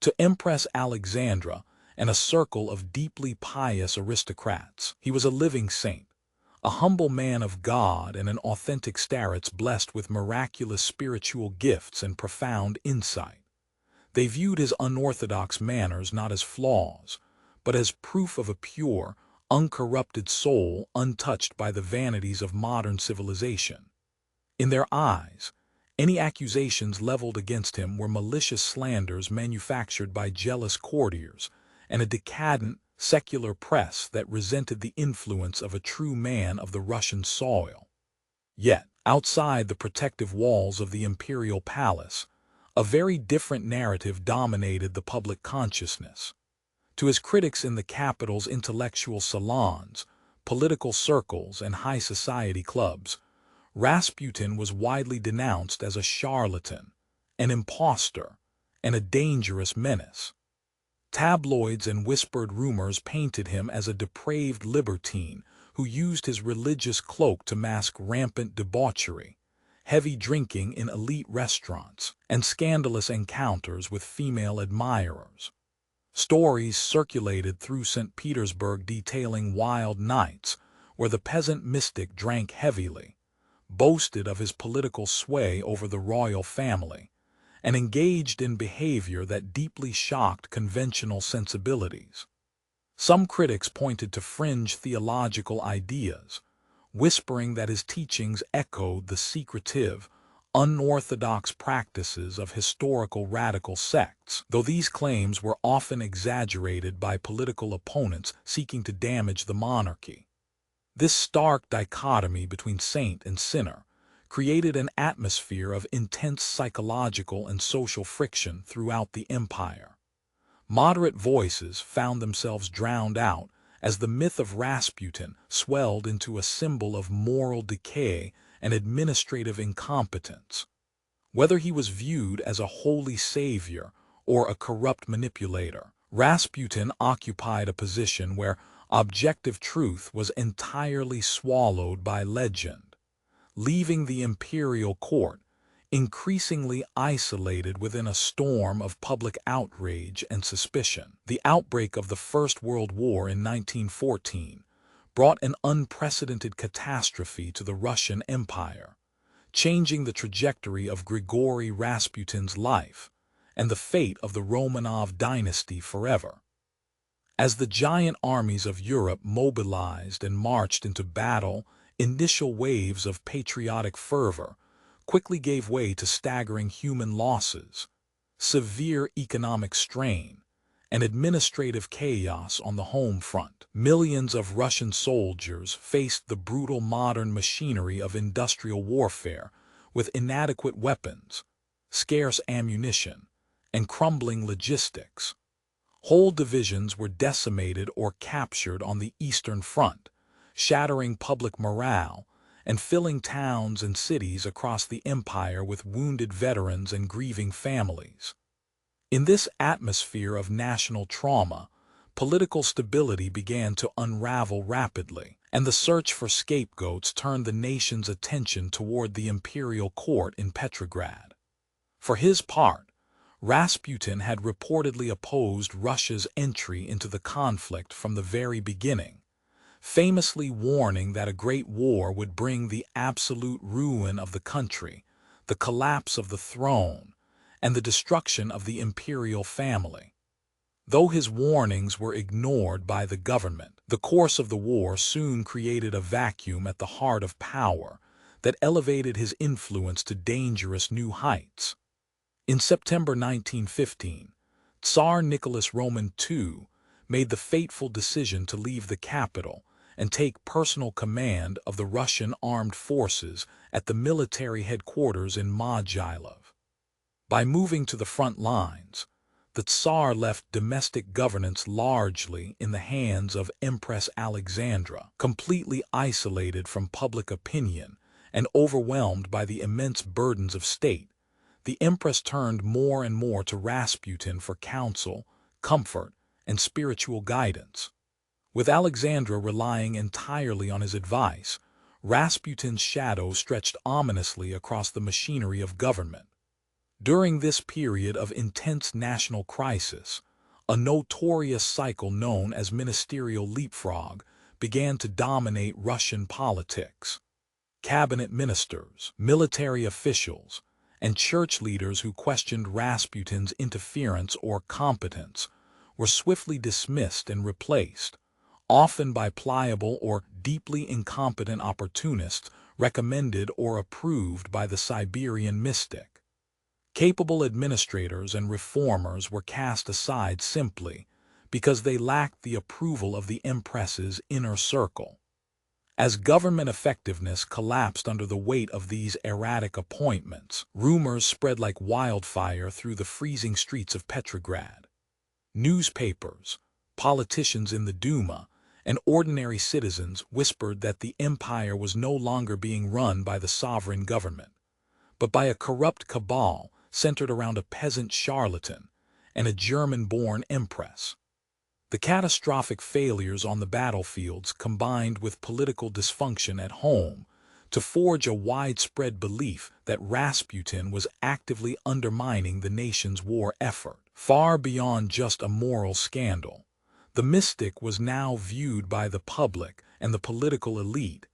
To Empress Alexandra and a circle of deeply pious aristocrats, he was a living saint, a humble man of God and an authentic starets blessed with miraculous spiritual gifts and profound insight. They viewed his unorthodox manners not as flaws, but as proof of a pure, uncorrupted soul untouched by the vanities of modern civilization. In their eyes, any accusations leveled against him were malicious slanders manufactured by jealous courtiers and a decadent, secular press that resented the influence of a true man of the Russian soil. Yet, outside the protective walls of the imperial palace, a very different narrative dominated the public consciousness. To his critics in the capital's intellectual salons, political circles, and high society clubs, Rasputin was widely denounced as a charlatan, an impostor, and a dangerous menace. Tabloids and whispered rumors painted him as a depraved libertine who used his religious cloak to mask rampant debauchery, heavy drinking in elite restaurants, and scandalous encounters with female admirers. Stories circulated through St. Petersburg detailing wild nights where the peasant mystic drank heavily, boasted of his political sway over the royal family, and engaged in behavior that deeply shocked conventional sensibilities. Some critics pointed to fringe theological ideas, whispering that his teachings echoed the secretive, unorthodox practices of historical radical sects, though these claims were often exaggerated by political opponents seeking to damage the monarchy. This stark dichotomy between saint and sinner created an atmosphere of intense psychological and social friction throughout the empire. Moderate voices found themselves drowned out as the myth of Rasputin swelled into a symbol of moral decay and administrative incompetence. Whether he was viewed as a holy savior or a corrupt manipulator, Rasputin occupied a position where objective truth was entirely swallowed by legend, leaving the imperial court increasingly isolated within a storm of public outrage and suspicion. The outbreak of the First World War in 1914 brought an unprecedented catastrophe to the Russian Empire, changing the trajectory of Grigori Rasputin's life and the fate of the Romanov dynasty forever. As the giant armies of Europe mobilized and marched into battle, initial waves of patriotic fervor quickly gave way to staggering human losses, severe economic strain, and administrative chaos on the home front. Millions of Russian soldiers faced the brutal modern machinery of industrial warfare with inadequate weapons, scarce ammunition, and crumbling logistics. Whole divisions were decimated or captured on the Eastern Front, shattering public morale and filling towns and cities across the empire with wounded veterans and grieving families. In this atmosphere of national trauma, political stability began to unravel rapidly, and the search for scapegoats turned the nation's attention toward the imperial court in Petrograd. For his part, Rasputin had reportedly opposed Russia's entry into the conflict from the very beginning, famously warning that a great war would bring the absolute ruin of the country, the collapse of the throne, and the destruction of the imperial family. Though his warnings were ignored by the government, the course of the war soon created a vacuum at the heart of power that elevated his influence to dangerous new heights. In September 1915, Tsar Nicholas Roman II made the fateful decision to leave the capital and take personal command of the Russian armed forces at the military headquarters in Mogilov. By moving to the front lines, the Tsar left domestic governance largely in the hands of Empress Alexandra, completely isolated from public opinion and overwhelmed by the immense burdens of state. The Empress turned more and more to Rasputin for counsel, comfort, and spiritual guidance. With Alexandra relying entirely on his advice, Rasputin's shadow stretched ominously across the machinery of government. During this period of intense national crisis, a notorious cycle known as ministerial leapfrog began to dominate Russian politics. Cabinet ministers, military officials, and church leaders who questioned Rasputin's interference or competence were swiftly dismissed and replaced, often by pliable or deeply incompetent opportunists recommended or approved by the Siberian mystic. Capable administrators and reformers were cast aside simply because they lacked the approval of the Empress's inner circle. As government effectiveness collapsed under the weight of these erratic appointments, rumors spread like wildfire through the freezing streets of Petrograd. Newspapers, politicians in the Duma, and ordinary citizens whispered that the empire was no longer being run by the sovereign government, but by a corrupt cabal centered around a peasant charlatan and a German-born empress. The catastrophic failures on the battlefields combined with political dysfunction at home to forge a widespread belief that Rasputin was actively undermining the nation's war effort. Far beyond just a moral scandal, the mystic was now viewed by the public and the political elite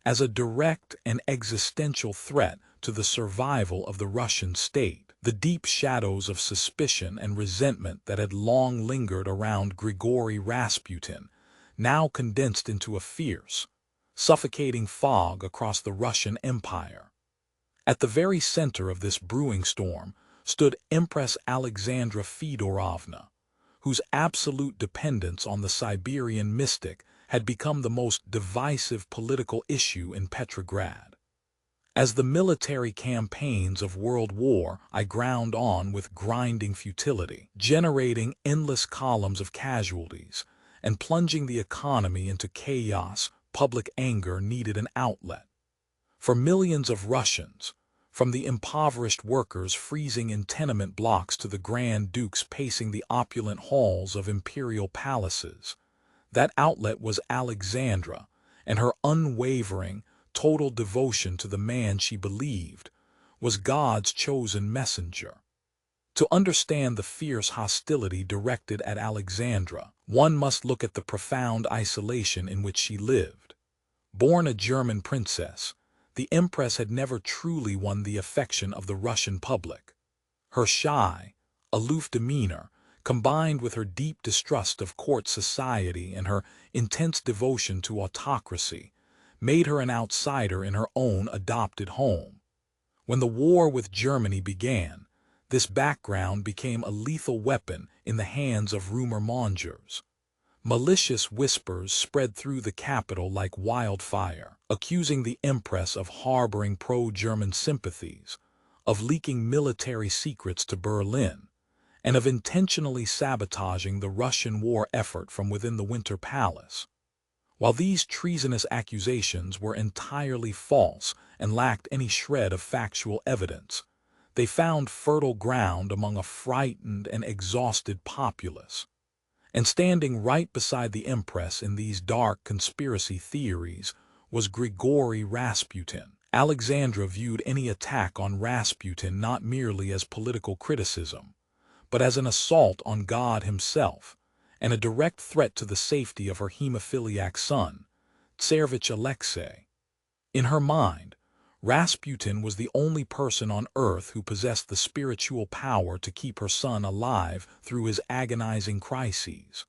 as a direct and existential threat to the survival of the Russian state. The deep shadows of suspicion and resentment that had long lingered around Grigori Rasputin now condensed into a fierce, suffocating fog across the Russian Empire. At the very center of this brewing storm stood Empress Alexandra Feodorovna, whose absolute dependence on the Siberian mystic had become the most divisive political issue in Petrograd. As the military campaigns of World War I ground on with grinding futility, generating endless columns of casualties, and plunging the economy into chaos, public anger needed an outlet. For millions of Russians, from the impoverished workers freezing in tenement blocks to the Grand Dukes pacing the opulent halls of imperial palaces, that outlet was Alexandra and her unwavering, total devotion to the man she believed was God's chosen messenger. To understand the fierce hostility directed at Alexandra, one must look at the profound isolation in which she lived. Born a German princess, the Empress had never truly won the affection of the Russian public. Her shy, aloof demeanor, combined with her deep distrust of court society and her intense devotion to autocracy, made her an outsider in her own adopted home. When the war with Germany began, this background became a lethal weapon in the hands of rumor mongers. Malicious whispers spread through the capital like wildfire, accusing the Empress of harboring pro-German sympathies, of leaking military secrets to Berlin, and of intentionally sabotaging the Russian war effort from within the Winter Palace. While these treasonous accusations were entirely false and lacked any shred of factual evidence, they found fertile ground among a frightened and exhausted populace. And standing right beside the Empress in these dark conspiracy theories was Grigori Rasputin. Alexandra viewed any attack on Rasputin not merely as political criticism, but as an assault on God himself, and a direct threat to the safety of her hemophiliac son, Tsarevich Alexei. In her mind, Rasputin was the only person on earth who possessed the spiritual power to keep her son alive through his agonizing crises.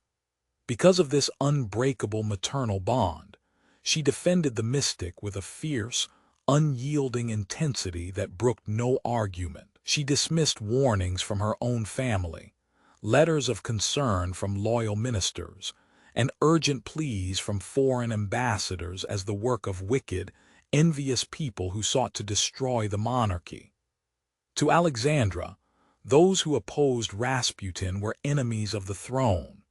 Because of this unbreakable maternal bond, she defended the mystic with a fierce, unyielding intensity that brooked no argument. She dismissed warnings from her own family, letters of concern from loyal ministers, and urgent pleas from foreign ambassadors as the work of wicked, envious people who sought to destroy the monarchy. To Alexandra, those who opposed Rasputin were enemies of the throne.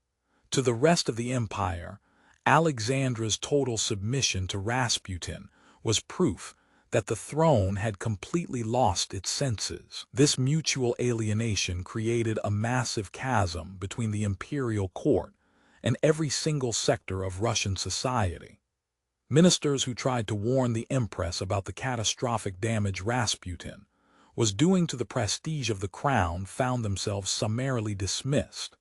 To the rest of the empire, Alexandra's total submission to Rasputin was proof that the throne had completely lost its senses. This mutual alienation created a massive chasm between the imperial court and every single sector of Russian society. Ministers who tried to warn the Empress about the catastrophic damage Rasputin was doing to the prestige of the crown found themselves summarily dismissed.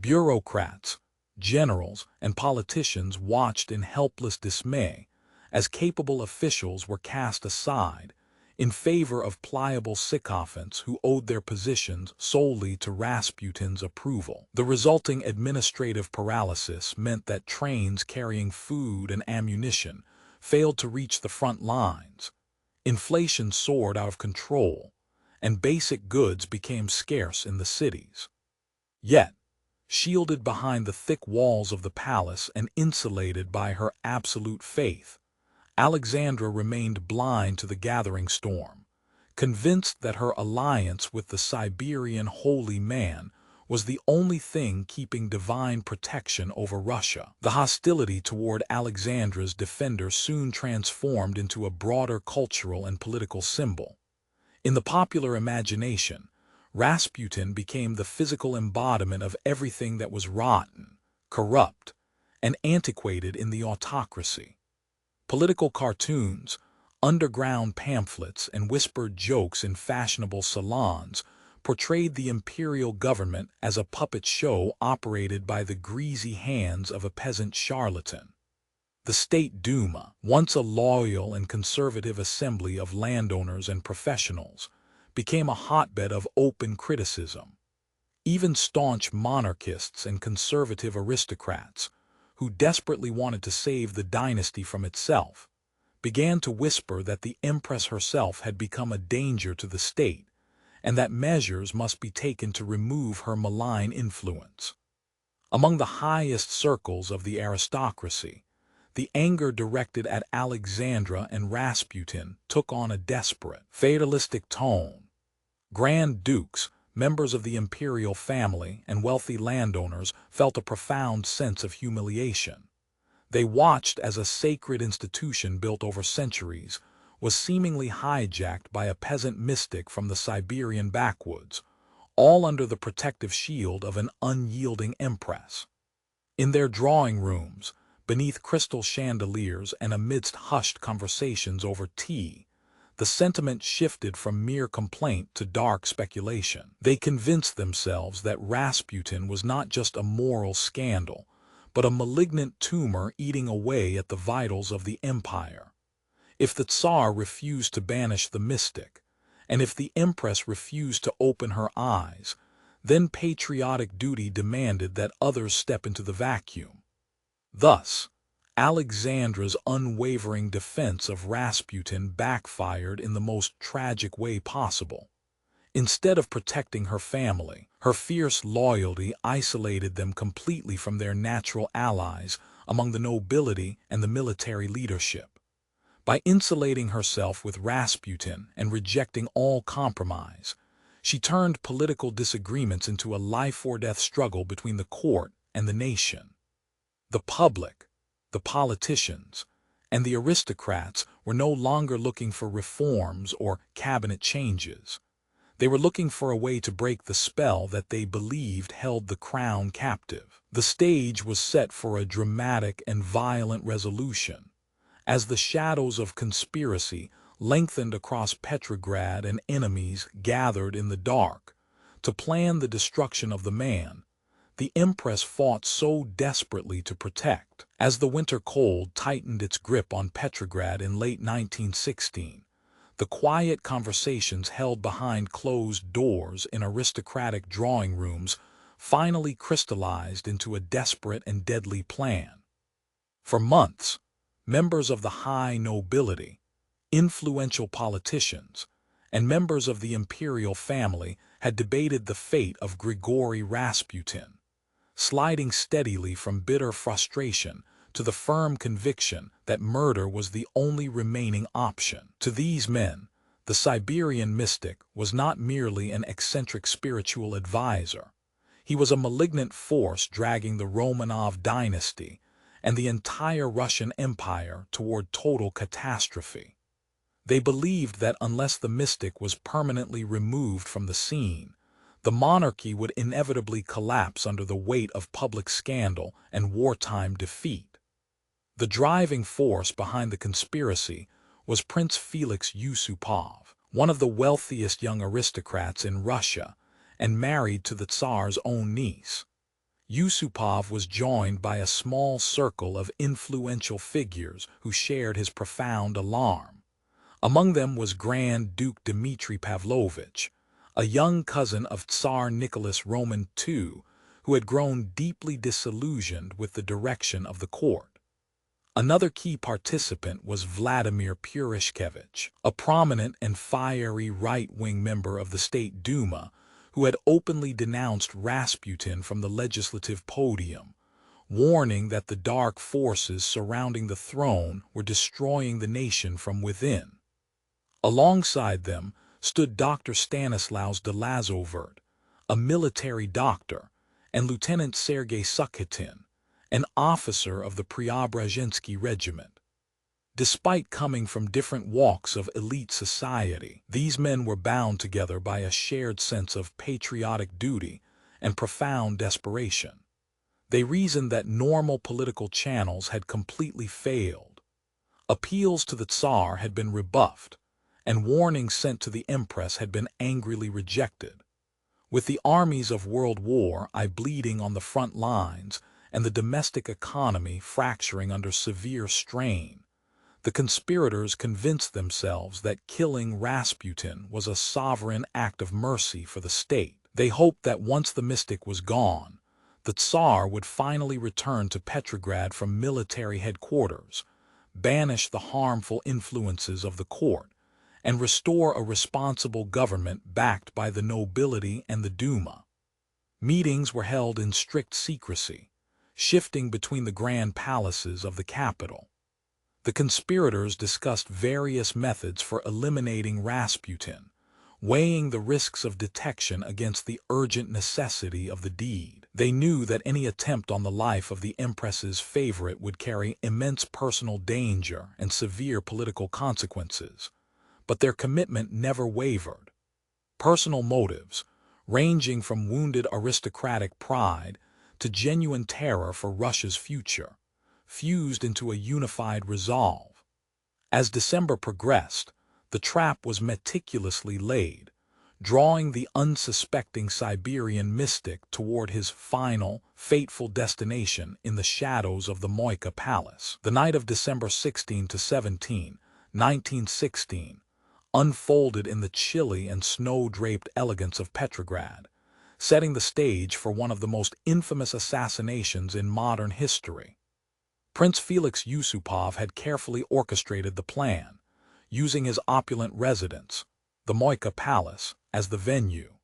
Bureaucrats, generals, and politicians watched in helpless dismay as capable officials were cast aside in favor of pliable sycophants who owed their positions solely to Rasputin's approval. The resulting administrative paralysis meant that trains carrying food and ammunition failed to reach the front lines, inflation soared out of control, and basic goods became scarce in the cities. Yet, shielded behind the thick walls of the palace and insulated by her absolute faith, Alexandra remained blind to the gathering storm, convinced that her alliance with the Siberian holy man was the only thing keeping divine protection over Russia. The hostility toward Alexandra's defender soon transformed into a broader cultural and political symbol. In the popular imagination, Rasputin became the physical embodiment of everything that was rotten, corrupt, and antiquated in the autocracy. Political cartoons, underground pamphlets, and whispered jokes in fashionable salons portrayed the imperial government as a puppet show operated by the greasy hands of a peasant charlatan. The State Duma, once a loyal and conservative assembly of landowners and professionals, became a hotbed of open criticism. Even staunch monarchists and conservative aristocrats, who desperately wanted to save the dynasty from itself, began to whisper that the Empress herself had become a danger to the state, and that measures must be taken to remove her malign influence. Among the highest circles of the aristocracy, the anger directed at Alexandra and Rasputin took on a desperate, fatalistic tone. Grand dukes, members of the imperial family, and wealthy landowners felt a profound sense of humiliation. They watched as a sacred institution built over centuries was seemingly hijacked by a peasant mystic from the Siberian backwoods, all under the protective shield of an unyielding empress. In their drawing rooms, beneath crystal chandeliers and amidst hushed conversations over tea, the sentiment shifted from mere complaint to dark speculation. They convinced themselves that Rasputin was not just a moral scandal, but a malignant tumor eating away at the vitals of the empire. If the Tsar refused to banish the mystic, and if the Empress refused to open her eyes, then patriotic duty demanded that others step into the vacuum. Thus, Alexandra's unwavering defense of Rasputin backfired in the most tragic way possible. Instead of protecting her family, her fierce loyalty isolated them completely from their natural allies among the nobility and the military leadership. By insulating herself with Rasputin and rejecting all compromise, she turned political disagreements into a life-or-death struggle between the court and the nation. The public, the politicians, and the aristocrats were no longer looking for reforms or cabinet changes. They were looking for a way to break the spell that they believed held the crown captive. The stage was set for a dramatic and violent resolution. As the shadows of conspiracy lengthened across Petrograd and enemies gathered in the dark to plan the destruction of the man the Empress fought so desperately to protect. As the winter cold tightened its grip on Petrograd in late 1916, the quiet conversations held behind closed doors in aristocratic drawing rooms finally crystallized into a desperate and deadly plan. For months, members of the high nobility, influential politicians, and members of the imperial family had debated the fate of Grigori Rasputin, sliding steadily from bitter frustration to the firm conviction that murder was the only remaining option. To these men, the Siberian mystic was not merely an eccentric spiritual advisor. He was a malignant force dragging the Romanov dynasty and the entire Russian Empire toward total catastrophe. They believed that unless the mystic was permanently removed from the scene, the monarchy would inevitably collapse under the weight of public scandal and wartime defeat. The driving force behind the conspiracy was Prince Felix Yusupov, one of the wealthiest young aristocrats in Russia and married to the Tsar's own niece. Yusupov was joined by a small circle of influential figures who shared his profound alarm. Among them was Grand Duke Dmitry Pavlovich, a young cousin of Tsar Nicholas II, who had grown deeply disillusioned with the direction of the court. Another key participant was Vladimir Purishkevich, a prominent and fiery right-wing member of the State Duma, who had openly denounced Rasputin from the legislative podium, warning that the dark forces surrounding the throne were destroying the nation from within. Alongside them stood Dr. Stanislaus de Lazovert, a military doctor, and Lieutenant Sergei Sukhatin, an officer of the Preobrazhensky Regiment. Despite coming from different walks of elite society, these men were bound together by a shared sense of patriotic duty and profound desperation. They reasoned that normal political channels had completely failed. Appeals to the Tsar had been rebuffed, and warnings sent to the Empress had been angrily rejected. With the armies of World War I bleeding on the front lines and the domestic economy fracturing under severe strain, the conspirators convinced themselves that killing Rasputin was a sovereign act of mercy for the state. They hoped that once the mystic was gone, the Tsar would finally return to Petrograd from military headquarters, banish the harmful influences of the court, and restore a responsible government backed by the nobility and the Duma. Meetings were held in strict secrecy, shifting between the grand palaces of the capital. The conspirators discussed various methods for eliminating Rasputin, weighing the risks of detection against the urgent necessity of the deed. They knew that any attempt on the life of the Empress's favorite would carry immense personal danger and severe political consequences, but their commitment never wavered. Personal motives, ranging from wounded aristocratic pride to genuine terror for Russia's future, fused into a unified resolve. As December progressed, the trap was meticulously laid, drawing the unsuspecting Siberian mystic toward his final, fateful destination in the shadows of the Moika Palace. The night of December 16 to 17, 1916, unfolded in the chilly and snow-draped elegance of Petrograd, setting the stage for one of the most infamous assassinations in modern history. Prince Felix Yusupov had carefully orchestrated the plan, using his opulent residence, the Moika Palace, as the venue.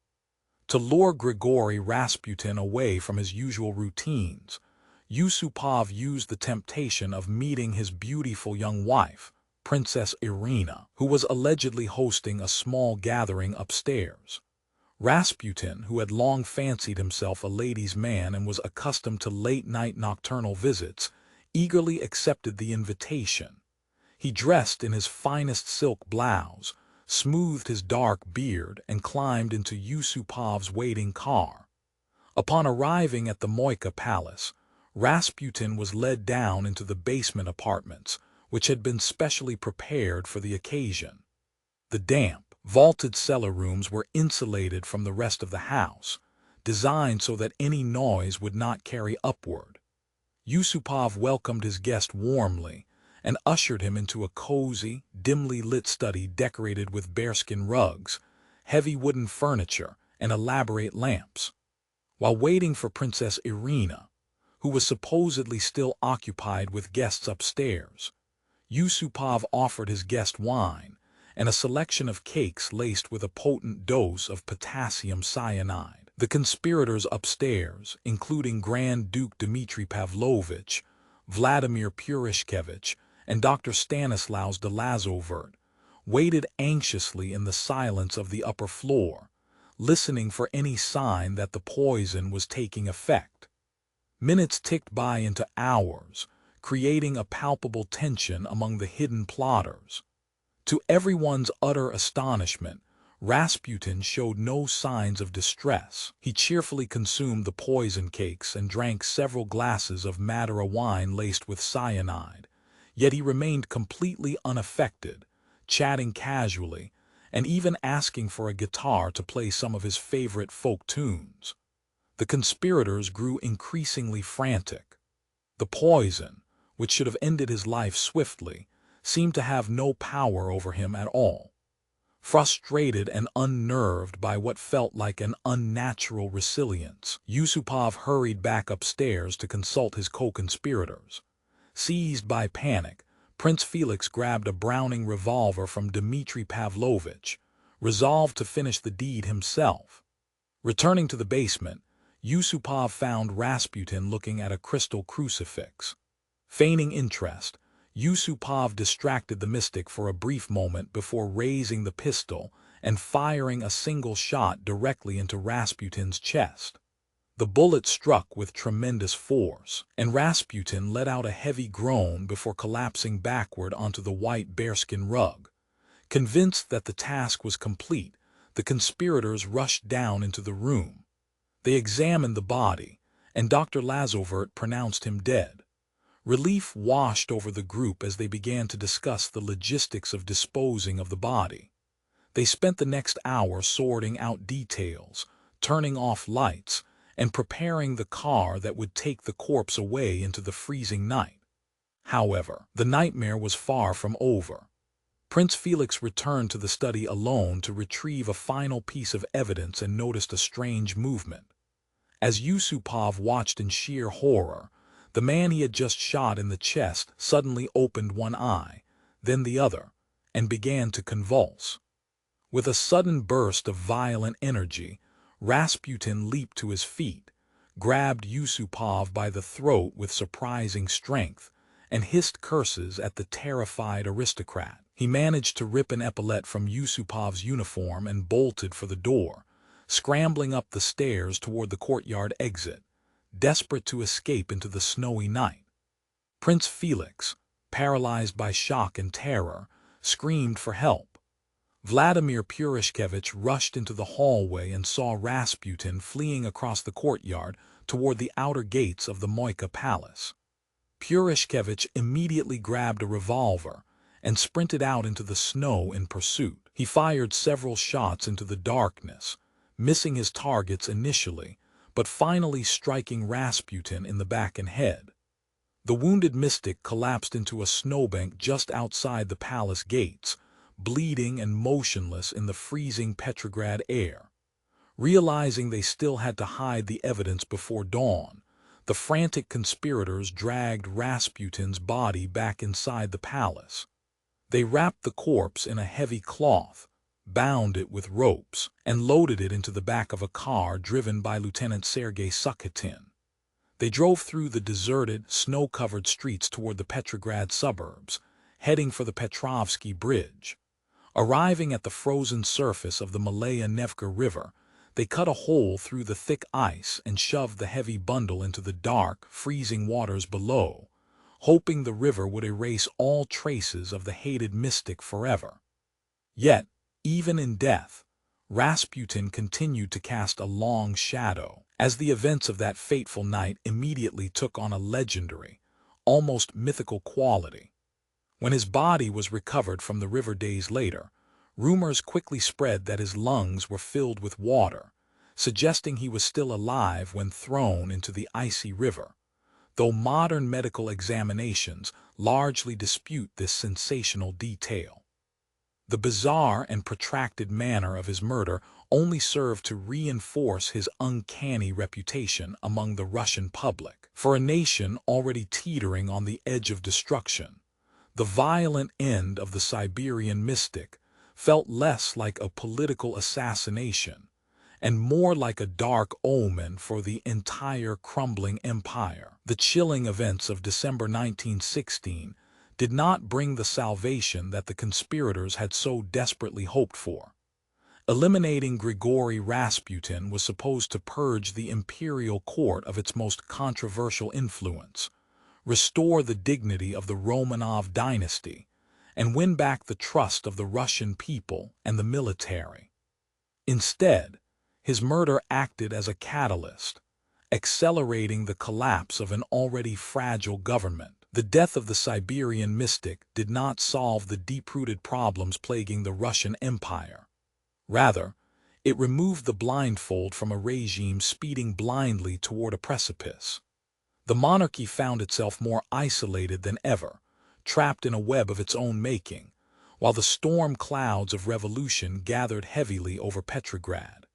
To lure Grigori Rasputin away from his usual routines, Yusupov used the temptation of meeting his beautiful young wife, Princess Irina, who was allegedly hosting a small gathering upstairs. Rasputin, who had long fancied himself a ladies' man and was accustomed to late-night nocturnal visits, eagerly accepted the invitation. He dressed in his finest silk blouse, smoothed his dark beard, and climbed into Yusupov's waiting car. Upon arriving at the Moika Palace, Rasputin was led down into the basement apartments, which had been specially prepared for the occasion. The damp, vaulted cellar rooms were insulated from the rest of the house, designed so that any noise would not carry upward. Yusupov welcomed his guest warmly and ushered him into a cozy, dimly lit study decorated with bearskin rugs, heavy wooden furniture, and elaborate lamps. While waiting for Princess Irina, who was supposedly still occupied with guests upstairs, Yusupov offered his guest wine and a selection of cakes laced with a potent dose of potassium cyanide. The conspirators upstairs, including Grand Duke Dmitry Pavlovich, Vladimir Purishkevich, and Dr. Stanislaus de Lazovert, waited anxiously in the silence of the upper floor, listening for any sign that the poison was taking effect. Minutes ticked by into hours, creating a palpable tension among the hidden plotters. To everyone's utter astonishment, Rasputin showed no signs of distress. He cheerfully consumed the poison cakes and drank several glasses of Madeira wine laced with cyanide, yet he remained completely unaffected, chatting casually, and even asking for a guitar to play some of his favorite folk tunes. The conspirators grew increasingly frantic. The poison, which should have ended his life swiftly, seemed to have no power over him at all. Frustrated and unnerved by what felt like an unnatural resilience, Yusupov hurried back upstairs to consult his co-conspirators. Seized by panic, Prince Felix grabbed a Browning revolver from Dmitry Pavlovich, resolved to finish the deed himself. Returning to the basement, Yusupov found Rasputin looking at a crystal crucifix. Feigning interest, Yusupov distracted the mystic for a brief moment before raising the pistol and firing a single shot directly into Rasputin's chest. The bullet struck with tremendous force, and Rasputin let out a heavy groan before collapsing backward onto the white bearskin rug. Convinced that the task was complete, the conspirators rushed down into the room. They examined the body, and Dr. Lazovert pronounced him dead. Relief washed over the group as they began to discuss the logistics of disposing of the body. They spent the next hour sorting out details, turning off lights, and preparing the car that would take the corpse away into the freezing night. However, the nightmare was far from over. Prince Felix returned to the study alone to retrieve a final piece of evidence and noticed a strange movement. As Yusupov watched in sheer horror, the man he had just shot in the chest suddenly opened one eye, then the other, and began to convulse. With a sudden burst of violent energy, Rasputin leaped to his feet, grabbed Yusupov by the throat with surprising strength, and hissed curses at the terrified aristocrat. He managed to rip an epaulette from Yusupov's uniform and bolted for the door, scrambling up the stairs toward the courtyard exit, desperate to escape into the snowy night. Prince Felix, paralyzed by shock and terror, screamed for help. Vladimir Purishkevich rushed into the hallway and saw Rasputin fleeing across the courtyard toward the outer gates of the Moika Palace. Purishkevich immediately grabbed a revolver and sprinted out into the snow in pursuit. He fired several shots into the darkness, missing his targets initially, but finally striking Rasputin in the back and head. The wounded mystic collapsed into a snowbank just outside the palace gates, bleeding and motionless in the freezing Petrograd air. Realizing they still had to hide the evidence before dawn, the frantic conspirators dragged Rasputin's body back inside the palace. They wrapped the corpse in a heavy cloth, bound it with ropes, and loaded it into the back of a car driven by Lieutenant Sergei Sukhatin. They drove through the deserted, snow-covered streets toward the Petrograd suburbs, heading for the Petrovsky Bridge. Arriving at the frozen surface of the Malaya Nevka River, they cut a hole through the thick ice and shoved the heavy bundle into the dark, freezing waters below, hoping the river would erase all traces of the hated mystic forever. Yet, even in death, Rasputin continued to cast a long shadow, as the events of that fateful night immediately took on a legendary, almost mythical quality. When his body was recovered from the river days later, rumors quickly spread that his lungs were filled with water, suggesting he was still alive when thrown into the icy river, though modern medical examinations largely dispute this sensational detail. The bizarre and protracted manner of his murder only served to reinforce his uncanny reputation among the Russian public. For a nation already teetering on the edge of destruction, the violent end of the Siberian mystic felt less like a political assassination and more like a dark omen for the entire crumbling empire. The chilling events of December 1916 did not bring the salvation that the conspirators had so desperately hoped for. Eliminating Grigori Rasputin was supposed to purge the imperial court of its most controversial influence, restore the dignity of the Romanov dynasty, and win back the trust of the Russian people and the military. Instead, his murder acted as a catalyst, accelerating the collapse of an already fragile government. The death of the Siberian mystic did not solve the deep-rooted problems plaguing the Russian Empire. Rather, it removed the blindfold from a regime speeding blindly toward a precipice. The monarchy found itself more isolated than ever, trapped in a web of its own making, while the storm clouds of revolution gathered heavily over Petrograd.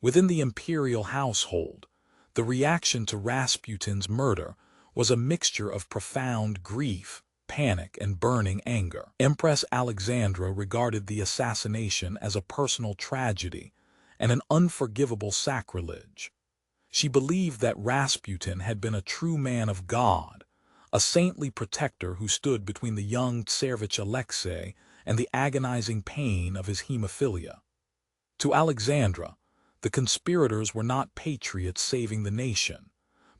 Within the imperial household, the reaction to Rasputin's murder was a mixture of profound grief, panic, and burning anger. Empress Alexandra regarded the assassination as a personal tragedy and an unforgivable sacrilege. She believed that Rasputin had been a true man of God, a saintly protector who stood between the young Tsarevich Alexei and the agonizing pain of his hemophilia. To Alexandra, the conspirators were not patriots saving the nation,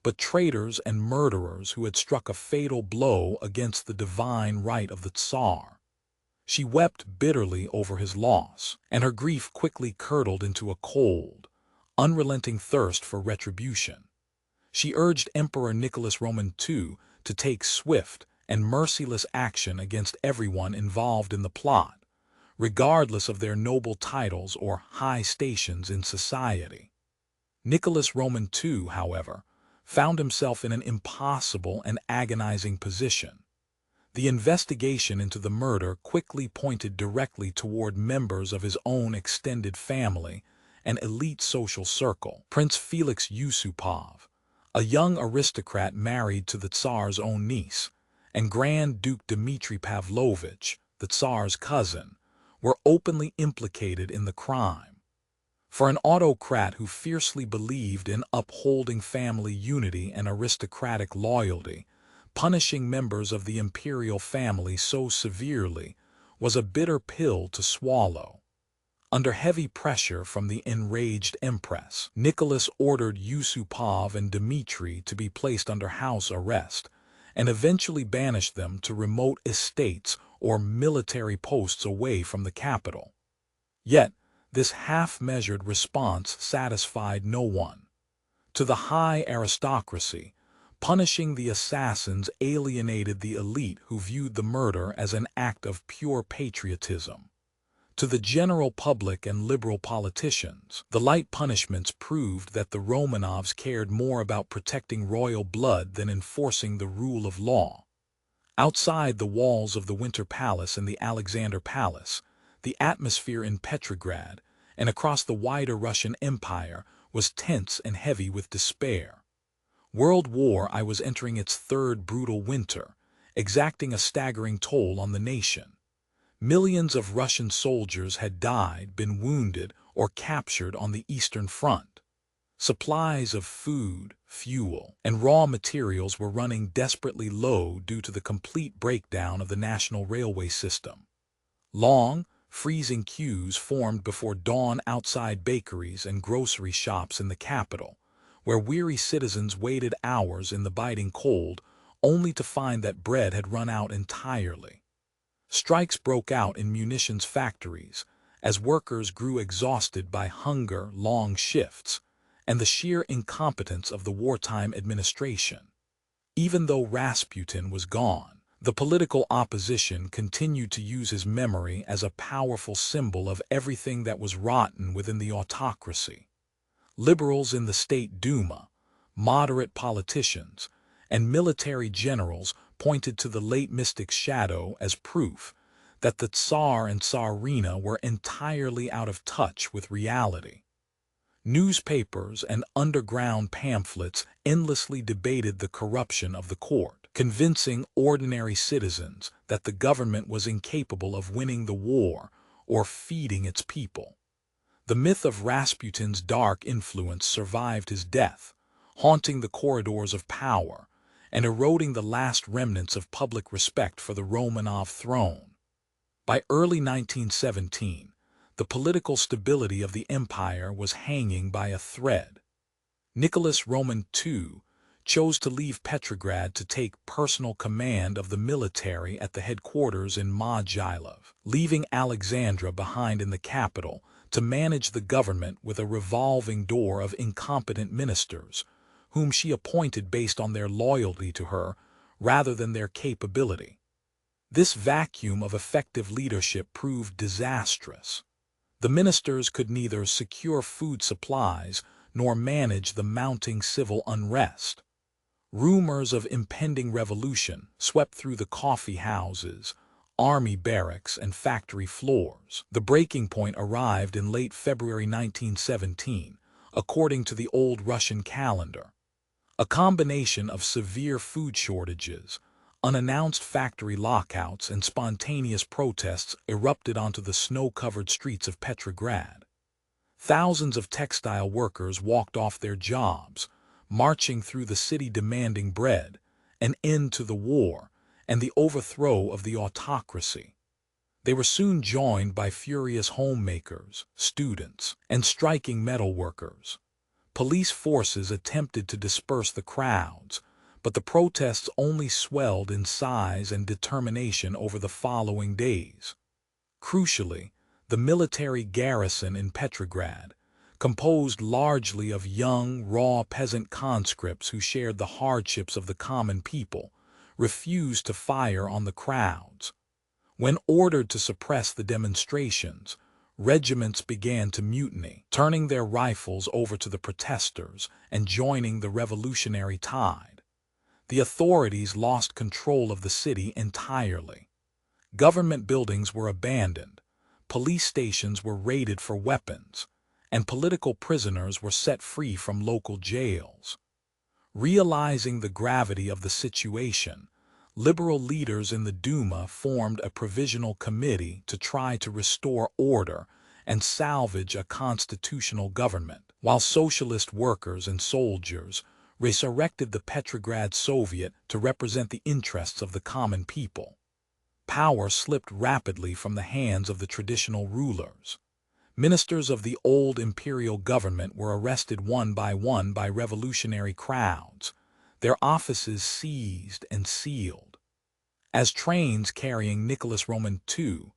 but traitors and murderers who had struck a fatal blow against the divine right of the Tsar. She wept bitterly over his loss, and her grief quickly curdled into a cold, unrelenting thirst for retribution. She urged Emperor Nicholas II to take swift and merciless action against everyone involved in the plot, regardless of their noble titles or high stations in society. Nicholas II, however, found himself in an impossible and agonizing position. The investigation into the murder quickly pointed directly toward members of his own extended family and elite social circle. Prince Felix Yusupov, a young aristocrat married to the Tsar's own niece, and Grand Duke Dmitry Pavlovich, the Tsar's cousin, were openly implicated in the crime. For an autocrat who fiercely believed in upholding family unity and aristocratic loyalty, punishing members of the imperial family so severely was a bitter pill to swallow. Under heavy pressure from the enraged Empress, Nicholas ordered Yusupov and Dmitry to be placed under house arrest, and eventually banished them to remote estates or military posts away from the capital. Yet, this half-measured response satisfied no one. To the high aristocracy, punishing the assassins alienated the elite who viewed the murder as an act of pure patriotism. To the general public and liberal politicians, the light punishments proved that the Romanovs cared more about protecting royal blood than enforcing the rule of law. Outside the walls of the Winter Palace and the Alexander Palace, the atmosphere in Petrograd and across the wider Russian Empire was tense and heavy with despair. World War I was entering its third brutal winter, exacting a staggering toll on the nation. Millions of Russian soldiers had died, been wounded, or captured on the Eastern Front. Supplies of food, fuel, and raw materials were running desperately low due to the complete breakdown of the national railway system. Long, freezing queues formed before dawn outside bakeries and grocery shops in the capital, where weary citizens waited hours in the biting cold, only to find that bread had run out entirely. Strikes broke out in munitions factories as workers grew exhausted by hunger, long shifts, and the sheer incompetence of the wartime administration. Even though Rasputin was gone, the political opposition continued to use his memory as a powerful symbol of everything that was rotten within the autocracy. Liberals in the State Duma, moderate politicians, and military generals pointed to the late mystic's shadow as proof that the Tsar and Tsarina were entirely out of touch with reality. Newspapers and underground pamphlets endlessly debated the corruption of the court, convincing ordinary citizens that the government was incapable of winning the war or feeding its people. The myth of Rasputin's dark influence survived his death, haunting the corridors of power and eroding the last remnants of public respect for the Romanov throne. By early 1917, the political stability of the empire was hanging by a thread. Nicholas Roman II chose to leave Petrograd to take personal command of the military at the headquarters in Mogilov, leaving Alexandra behind in the capital to manage the government with a revolving door of incompetent ministers, whom she appointed based on their loyalty to her rather than their capability. This vacuum of effective leadership proved disastrous. The ministers could neither secure food supplies nor manage the mounting civil unrest. Rumors of impending revolution swept through the coffee houses, army barracks, and factory floors. The breaking point arrived in late February 1917, according to the old Russian calendar. A combination of severe food shortages, unannounced factory lockouts, and spontaneous protests erupted onto the snow-covered streets of Petrograd. Thousands of textile workers walked off their jobs, marching through the city demanding bread, an end to the war, and the overthrow of the autocracy. They were soon joined by furious homemakers, students, and striking metal workers. Police forces attempted to disperse the crowds, but the protests only swelled in size and determination over the following days. Crucially, the military garrison in Petrograd, composed largely of young, raw peasant conscripts who shared the hardships of the common people, refused to fire on the crowds. When ordered to suppress the demonstrations, regiments began to mutiny, turning their rifles over to the protesters and joining the revolutionary tide. The authorities lost control of the city entirely. Government buildings were abandoned, police stations were raided for weapons, and political prisoners were set free from local jails. Realizing the gravity of the situation, liberal leaders in the Duma formed a provisional committee to try to restore order and salvage a constitutional government, while socialist workers and soldiers resurrected the Petrograd Soviet to represent the interests of the common people. Power slipped rapidly from the hands of the traditional rulers. Ministers of the old imperial government were arrested one by revolutionary crowds, their offices seized and sealed. As trains carrying Nicholas Roman II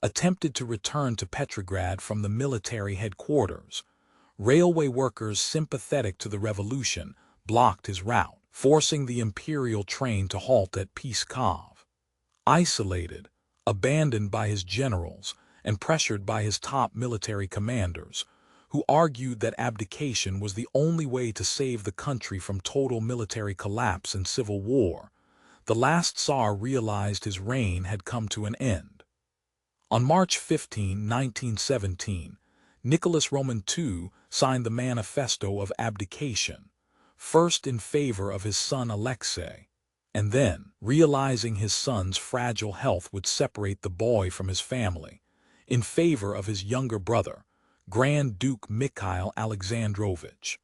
attempted to return to Petrograd from the military headquarters, railway workers sympathetic to the revolution blocked his route, forcing the imperial train to halt at Pskov. Isolated, abandoned by his generals, and pressured by his top military commanders, who argued that abdication was the only way to save the country from total military collapse and civil war, the last Tsar realized his reign had come to an end. On March 15, 1917, Nicholas Roman II signed the Manifesto of Abdication, first in favor of his son Alexei, and then, realizing his son's fragile health would separate the boy from his family, in favor of his younger brother, Grand Duke Mikhail Alexandrovich.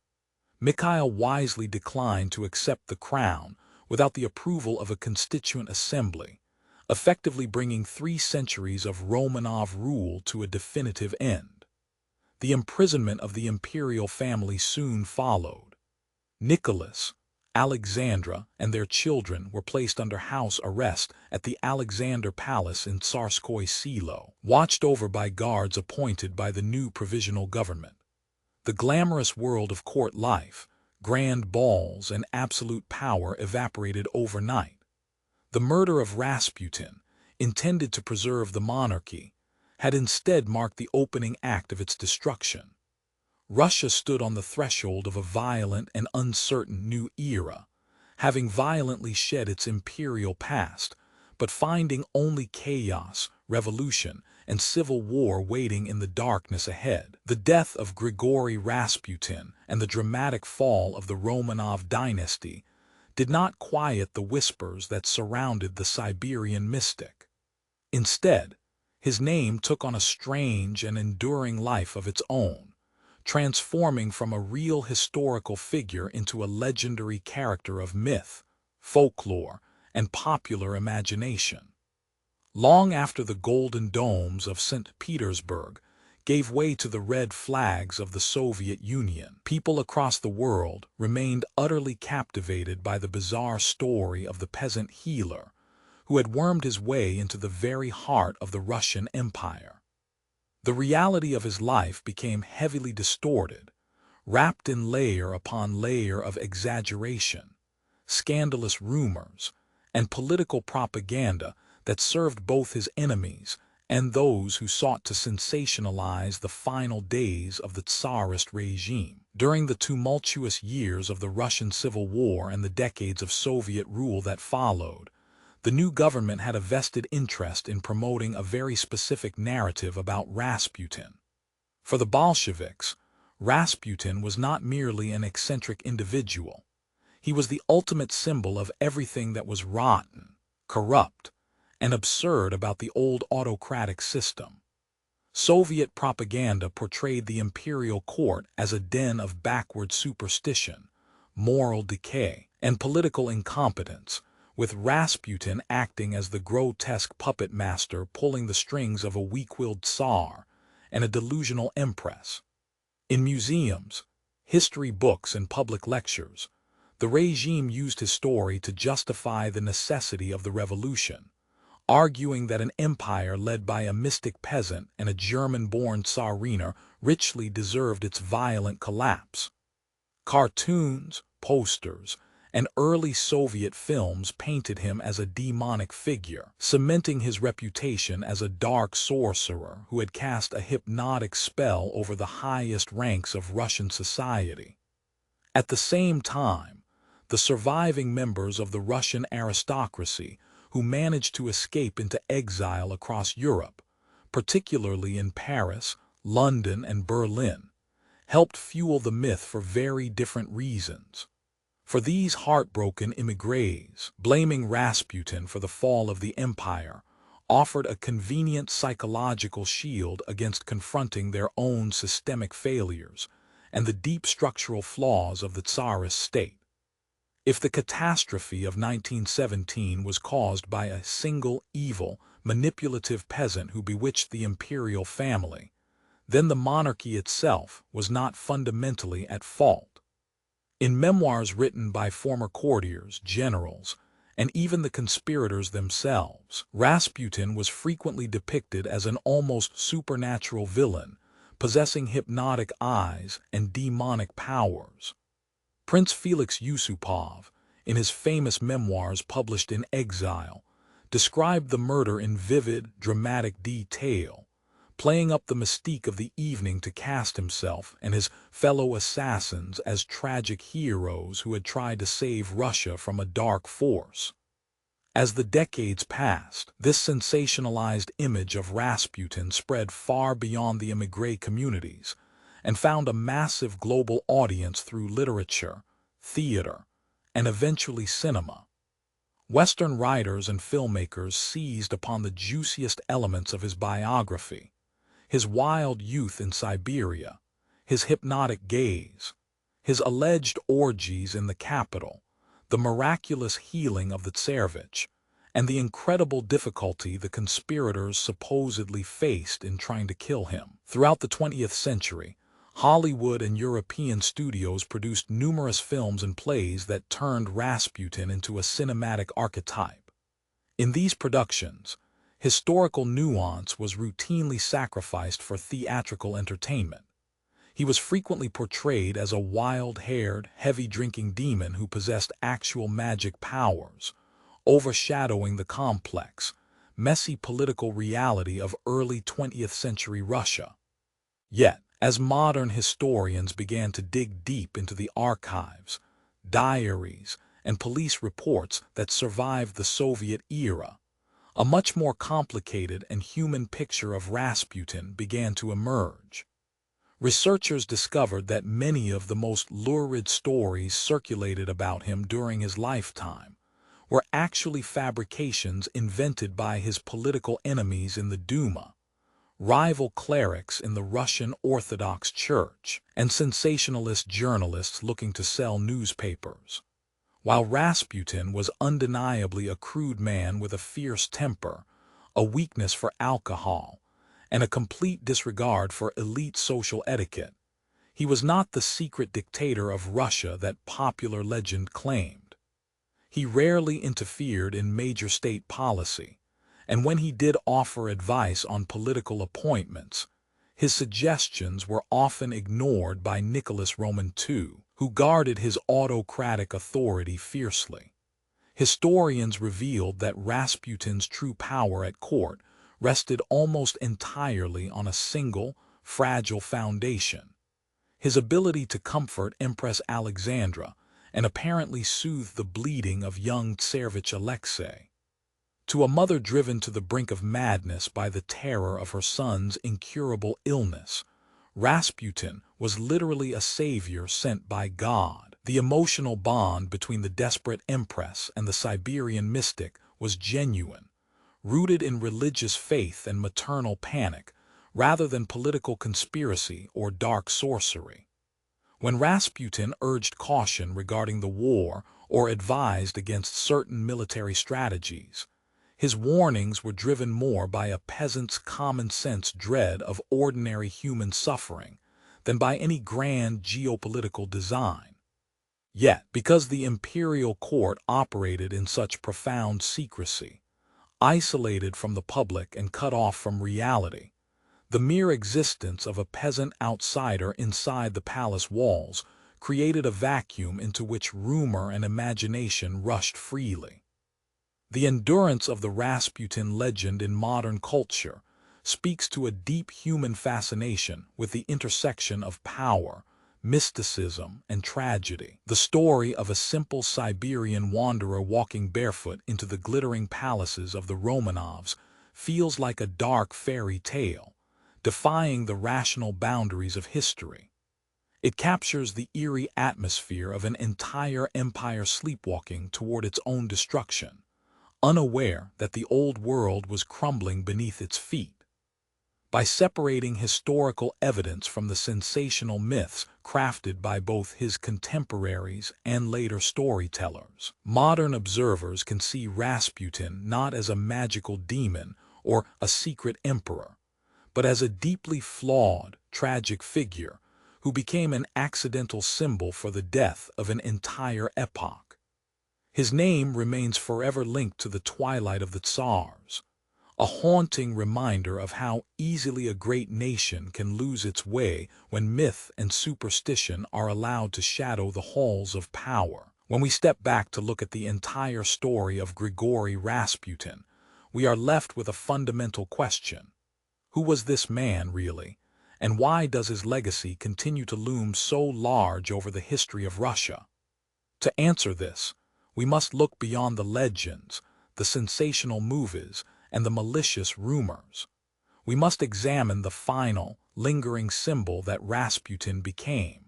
Mikhail wisely declined to accept the crown without the approval of a constituent assembly, effectively bringing 3 centuries of Romanov rule to a definitive end. The imprisonment of the imperial family soon followed. Nicholas, Alexandra, and their children were placed under house arrest at the Alexander Palace in Tsarskoye Selo, watched over by guards appointed by the new provisional government. The glamorous world of court life, grand balls, and absolute power evaporated overnight. The murder of Rasputin, intended to preserve the monarchy, had instead marked the opening act of its destruction. Russia stood on the threshold of a violent and uncertain new era, having violently shed its imperial past, but finding only chaos, revolution, and civil war waiting in the darkness ahead. The death of Grigori Rasputin and the dramatic fall of the Romanov dynasty did not quiet the whispers that surrounded the Siberian mystic. Instead, his name took on a strange and enduring life of its own, transforming from a real historical figure into a legendary character of myth, folklore, and popular imagination. Long after the golden domes of St. Petersburg gave way to the red flags of the Soviet Union, people across the world remained utterly captivated by the bizarre story of the peasant healer who had wormed his way into the very heart of the Russian Empire. The reality of his life became heavily distorted, wrapped in layer upon layer of exaggeration, scandalous rumors, and political propaganda that served both his enemies and those who sought to sensationalize the final days of the Tsarist regime. During the tumultuous years of the Russian Civil War and the decades of Soviet rule that followed, the new government had a vested interest in promoting a very specific narrative about Rasputin. For the Bolsheviks, Rasputin was not merely an eccentric individual. He was the ultimate symbol of everything that was rotten, corrupt, and absurd about the old autocratic system. Soviet propaganda portrayed the imperial court as a den of backward superstition, moral decay, and political incompetence, with Rasputin acting as the grotesque puppet master pulling the strings of a weak-willed Tsar and a delusional Empress. In museums, history books, and public lectures, the regime used his story to justify the necessity of the revolution, arguing that an empire led by a mystic peasant and a German-born Tsarina richly deserved its violent collapse. Cartoons, posters, and early Soviet films painted him as a demonic figure, cementing his reputation as a dark sorcerer who had cast a hypnotic spell over the highest ranks of Russian society. At the same time, the surviving members of the Russian aristocracy who managed to escape into exile across Europe, particularly in Paris, London, and Berlin, helped fuel the myth for very different reasons. For these heartbroken émigrés, blaming Rasputin for the fall of the empire offered a convenient psychological shield against confronting their own systemic failures and the deep structural flaws of the Tsarist state. If the catastrophe of 1917 was caused by a single evil, manipulative peasant who bewitched the imperial family, then the monarchy itself was not fundamentally at fault. In memoirs written by former courtiers, generals, and even the conspirators themselves, Rasputin was frequently depicted as an almost supernatural villain, possessing hypnotic eyes and demonic powers. Prince Felix Yusupov, in his famous memoirs published in exile, described the murder in vivid, dramatic detail, playing up the mystique of the evening to cast himself and his fellow assassins as tragic heroes who had tried to save Russia from a dark force. As the decades passed, this sensationalized image of Rasputin spread far beyond the émigré communities and found a massive global audience through literature, theater, and eventually cinema. Western writers and filmmakers seized upon the juiciest elements of his biography: his wild youth in Siberia, his hypnotic gaze, his alleged orgies in the capital, the miraculous healing of the Tsarevich, and the incredible difficulty the conspirators supposedly faced in trying to kill him. Throughout the 20th century, Hollywood and European studios produced numerous films and plays that turned Rasputin into a cinematic archetype. In these productions, historical nuance was routinely sacrificed for theatrical entertainment. He was frequently portrayed as a wild-haired, heavy-drinking demon who possessed actual magic powers, overshadowing the complex, messy political reality of early 20th century Russia. Yet, as modern historians began to dig deep into the archives, diaries, and police reports that survived the Soviet era, a much more complicated and human picture of Rasputin began to emerge. Researchers discovered that many of the most lurid stories circulated about him during his lifetime were actually fabrications invented by his political enemies in the Duma, rival clerics in the Russian Orthodox Church, and sensationalist journalists looking to sell newspapers. While Rasputin was undeniably a crude man with a fierce temper, a weakness for alcohol, and a complete disregard for elite social etiquette, he was not the secret dictator of Russia that popular legend claimed. He rarely interfered in major state policy, and when he did offer advice on political appointments, his suggestions were often ignored by Nicholas II, who guarded his autocratic authority fiercely. Historians revealed that Rasputin's true power at court rested almost entirely on a single, fragile foundation: his ability to comfort Empress Alexandra and apparently soothe the bleeding of young Tsarevich Alexei. To a mother driven to the brink of madness by the terror of her son's incurable illness, Rasputin was literally a savior sent by God. The emotional bond between the desperate Empress and the Siberian mystic was genuine, rooted in religious faith and maternal panic, rather than political conspiracy or dark sorcery. When Rasputin urged caution regarding the war or advised against certain military strategies, his warnings were driven more by a peasant's common-sense dread of ordinary human suffering than by any grand geopolitical design. Yet, because the imperial court operated in such profound secrecy, isolated from the public and cut off from reality, the mere existence of a peasant outsider inside the palace walls created a vacuum into which rumor and imagination rushed freely. The endurance of the Rasputin legend in modern culture speaks to a deep human fascination with the intersection of power, mysticism, and tragedy. The story of a simple Siberian wanderer walking barefoot into the glittering palaces of the Romanovs feels like a dark fairy tale, defying the rational boundaries of history. It captures the eerie atmosphere of an entire empire sleepwalking toward its own destruction, unaware that the old world was crumbling beneath its feet. By separating historical evidence from the sensational myths crafted by both his contemporaries and later storytellers, modern observers can see Rasputin not as a magical demon or a secret emperor, but as a deeply flawed, tragic figure who became an accidental symbol for the death of an entire epoch. His name remains forever linked to the twilight of the Tsars, a haunting reminder of how easily a great nation can lose its way when myth and superstition are allowed to shadow the halls of power. When we step back to look at the entire story of Grigori Rasputin, we are left with a fundamental question. Who was this man, really? And why does his legacy continue to loom so large over the history of Russia? To answer this, we must look beyond the legends, the sensational movies, and the malicious rumors. We must examine the final, lingering symbol that Rasputin became.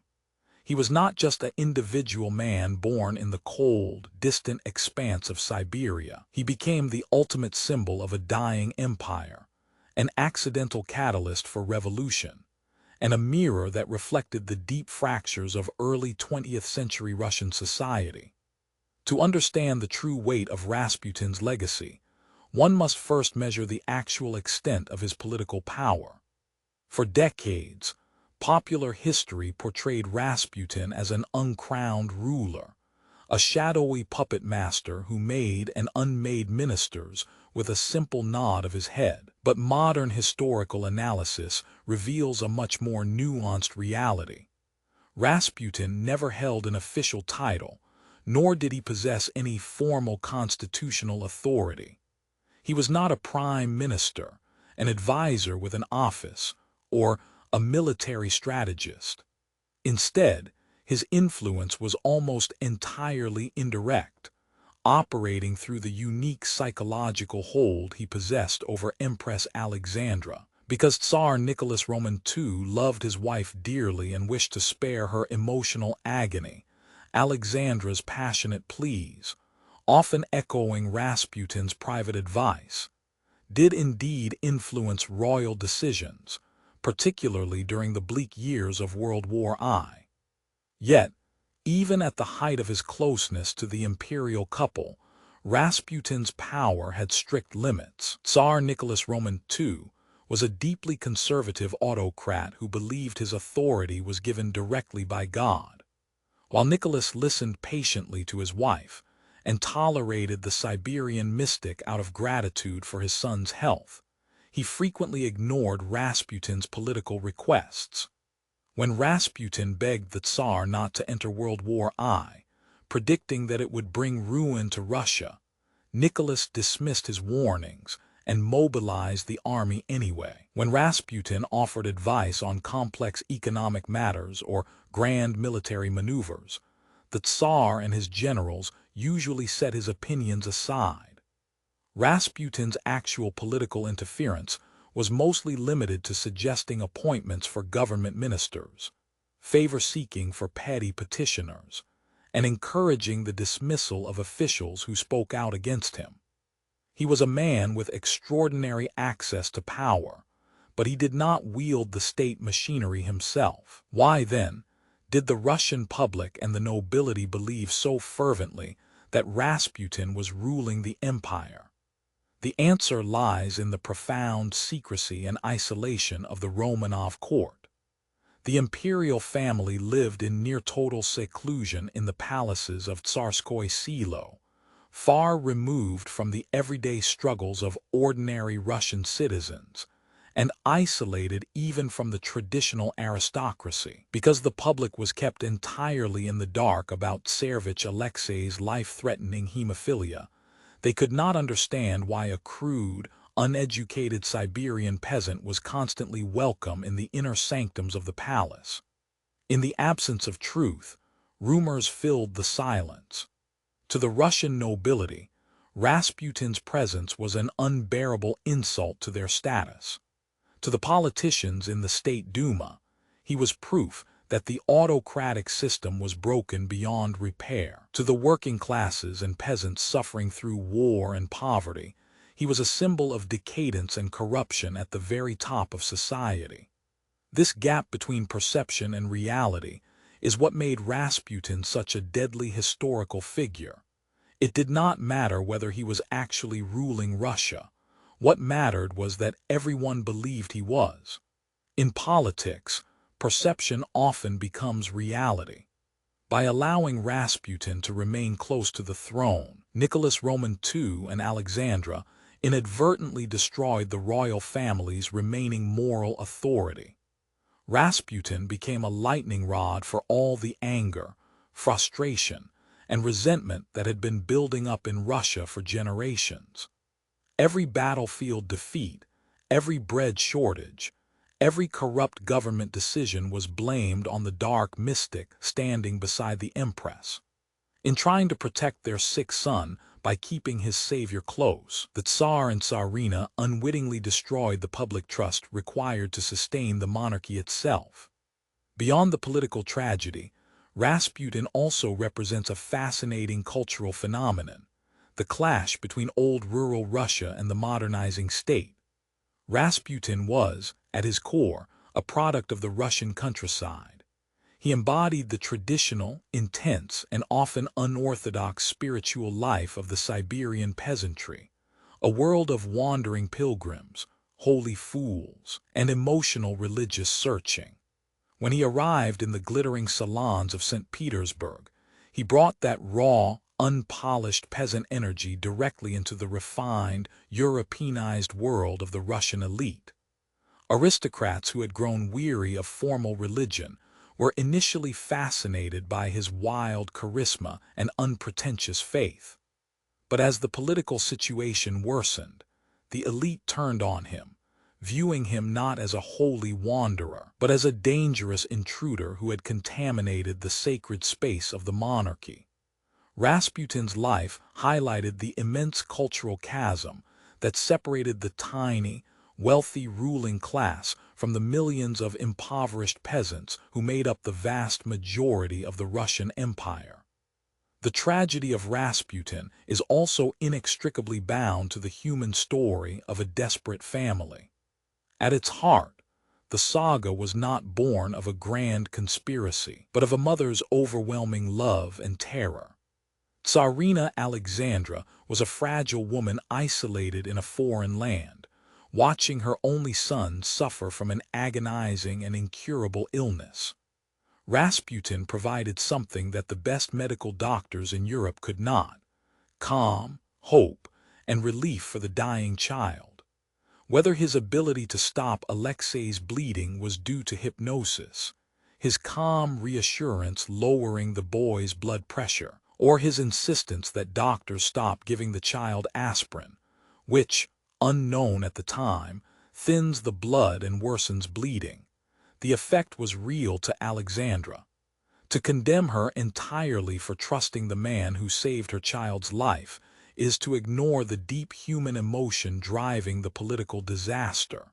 He was not just an individual man born in the cold, distant expanse of Siberia. He became the ultimate symbol of a dying empire, an accidental catalyst for revolution, and a mirror that reflected the deep fractures of early 20th century Russian society. To understand the true weight of Rasputin's legacy, one must first measure the actual extent of his political power. For decades, popular history portrayed Rasputin as an uncrowned ruler, a shadowy puppet master who made and unmade ministers with a simple nod of his head. But modern historical analysis reveals a much more nuanced reality. Rasputin never held an official title, nor did he possess any formal constitutional authority. He was not a prime minister, an advisor with an office, or a military strategist. Instead, his influence was almost entirely indirect, operating through the unique psychological hold he possessed over Empress Alexandra. Because Tsar Nicholas II loved his wife dearly and wished to spare her emotional agony, Alexandra's passionate pleas, often echoing Rasputin's private advice, did indeed influence royal decisions, particularly during the bleak years of World War I. Yet, even at the height of his closeness to the imperial couple, Rasputin's power had strict limits. Tsar Nicholas II was a deeply conservative autocrat who believed his authority was given directly by God. While Nicholas listened patiently to his wife and tolerated the Siberian mystic out of gratitude for his son's health, he frequently ignored Rasputin's political requests. When Rasputin begged the Tsar not to enter World War I, predicting that it would bring ruin to Russia, Nicholas dismissed his warnings and mobilized the army anyway. When Rasputin offered advice on complex economic matters or grand military maneuvers, the Tsar and his generals usually set his opinions aside. Rasputin's actual political interference was mostly limited to suggesting appointments for government ministers, favor-seeking for petty petitioners, and encouraging the dismissal of officials who spoke out against him. He was a man with extraordinary access to power, but he did not wield the state machinery himself. Why, then, did the Russian public and the nobility believe so fervently that Rasputin was ruling the empire? The answer lies in the profound secrecy and isolation of the Romanov court. The imperial family lived in near-total seclusion in the palaces of Tsarskoye Selo, far removed from the everyday struggles of ordinary Russian citizens, and isolated even from the traditional aristocracy. Because the public was kept entirely in the dark about Tsarevich Alexei's life-threatening hemophilia, they could not understand why a crude, uneducated Siberian peasant was constantly welcome in the inner sanctums of the palace. In the absence of truth, rumors filled the silence. To the Russian nobility, Rasputin's presence was an unbearable insult to their status. To the politicians in the State Duma, he was proof that the autocratic system was broken beyond repair. To the working classes and peasants suffering through war and poverty, he was a symbol of decadence and corruption at the very top of society. This gap between perception and reality is what made Rasputin such a deadly historical figure. It did not matter whether he was actually ruling Russia. What mattered was that everyone believed he was. In politics, perception often becomes reality. By allowing Rasputin to remain close to the throne, Nicholas Roman II and Alexandra inadvertently destroyed the royal family's remaining moral authority. Rasputin became a lightning rod for all the anger, frustration, and resentment that had been building up in Russia for generations. Every battlefield defeat, every bread shortage, every corrupt government decision was blamed on the dark mystic standing beside the Empress. In trying to protect their sick son by keeping his savior close, the Tsar and Tsarina unwittingly destroyed the public trust required to sustain the monarchy itself. Beyond the political tragedy, Rasputin also represents a fascinating cultural phenomenon, the clash between old rural Russia and the modernizing state. Rasputin was, at his core, a product of the Russian countryside. He embodied the traditional, intense, and often unorthodox spiritual life of the Siberian peasantry, a world of wandering pilgrims, holy fools, and emotional religious searching. When he arrived in the glittering salons of St. Petersburg, he brought that raw, unpolished peasant energy directly into the refined, Europeanized world of the Russian elite. Aristocrats who had grown weary of formal religion were initially fascinated by his wild charisma and unpretentious faith. But as the political situation worsened, the elite turned on him, viewing him not as a holy wanderer, but as a dangerous intruder who had contaminated the sacred space of the monarchy. Rasputin's life highlighted the immense cultural chasm that separated the tiny, wealthy ruling class from the millions of impoverished peasants who made up the vast majority of the Russian Empire. The tragedy of Rasputin is also inextricably bound to the human story of a desperate family. At its heart, the saga was not born of a grand conspiracy, but of a mother's overwhelming love and terror. Tsarina Alexandra was a fragile woman isolated in a foreign land, watching her only son suffer from an agonizing and incurable illness. Rasputin provided something that the best medical doctors in Europe could not: calm, hope, and relief for the dying child. Whether his ability to stop Alexei's bleeding was due to hypnosis, his calm reassurance lowering the boy's blood pressure, or his insistence that doctors stop giving the child aspirin, which, unknown at the time, thins the blood and worsens bleeding, the effect was real to Alexandra. To condemn her entirely for trusting the man who saved her child's life is to ignore the deep human emotion driving the political disaster.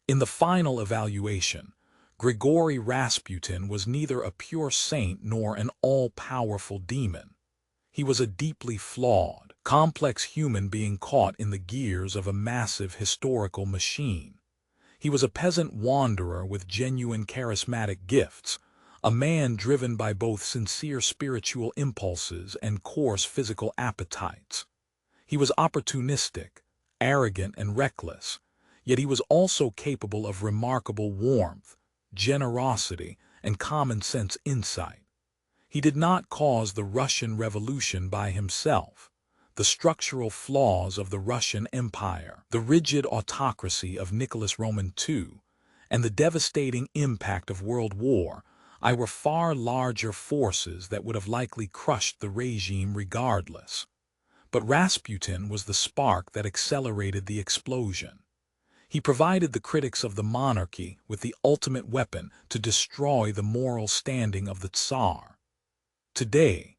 In the final evaluation, Grigori Rasputin was neither a pure saint nor an all-powerful demon. He was a deeply flawed, complex human being caught in the gears of a massive historical machine. He was a peasant wanderer with genuine charismatic gifts, a man driven by both sincere spiritual impulses and coarse physical appetites. He was opportunistic, arrogant, and reckless, yet he was also capable of remarkable warmth, generosity, and common-sense insight. He did not cause the Russian Revolution by himself. The structural flaws of the Russian Empire, the rigid autocracy of Nicholas Roman II, and the devastating impact of World War I were far larger forces that would have likely crushed the regime regardless. But Rasputin was the spark that accelerated the explosion. He provided the critics of the monarchy with the ultimate weapon to destroy the moral standing of the Tsar. Today,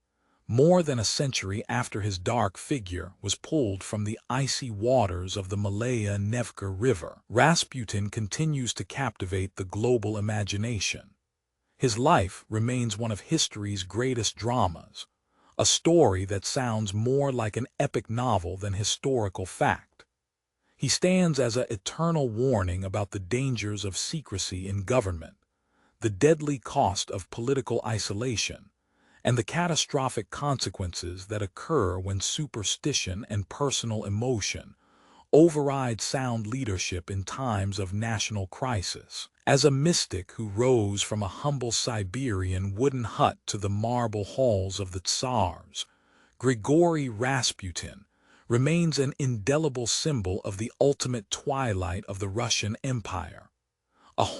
more than a century after his dark figure was pulled from the icy waters of the Malaya Nevka River, Rasputin continues to captivate the global imagination. His life remains one of history's greatest dramas, a story that sounds more like an epic novel than historical fact. He stands as an eternal warning about the dangers of secrecy in government, the deadly cost of political isolation, and the catastrophic consequences that occur when superstition and personal emotion override sound leadership in times of national crisis. As a mystic who rose from a humble Siberian wooden hut to the marble halls of the Tsars, Grigori Rasputin remains an indelible symbol of the ultimate twilight of the Russian Empire.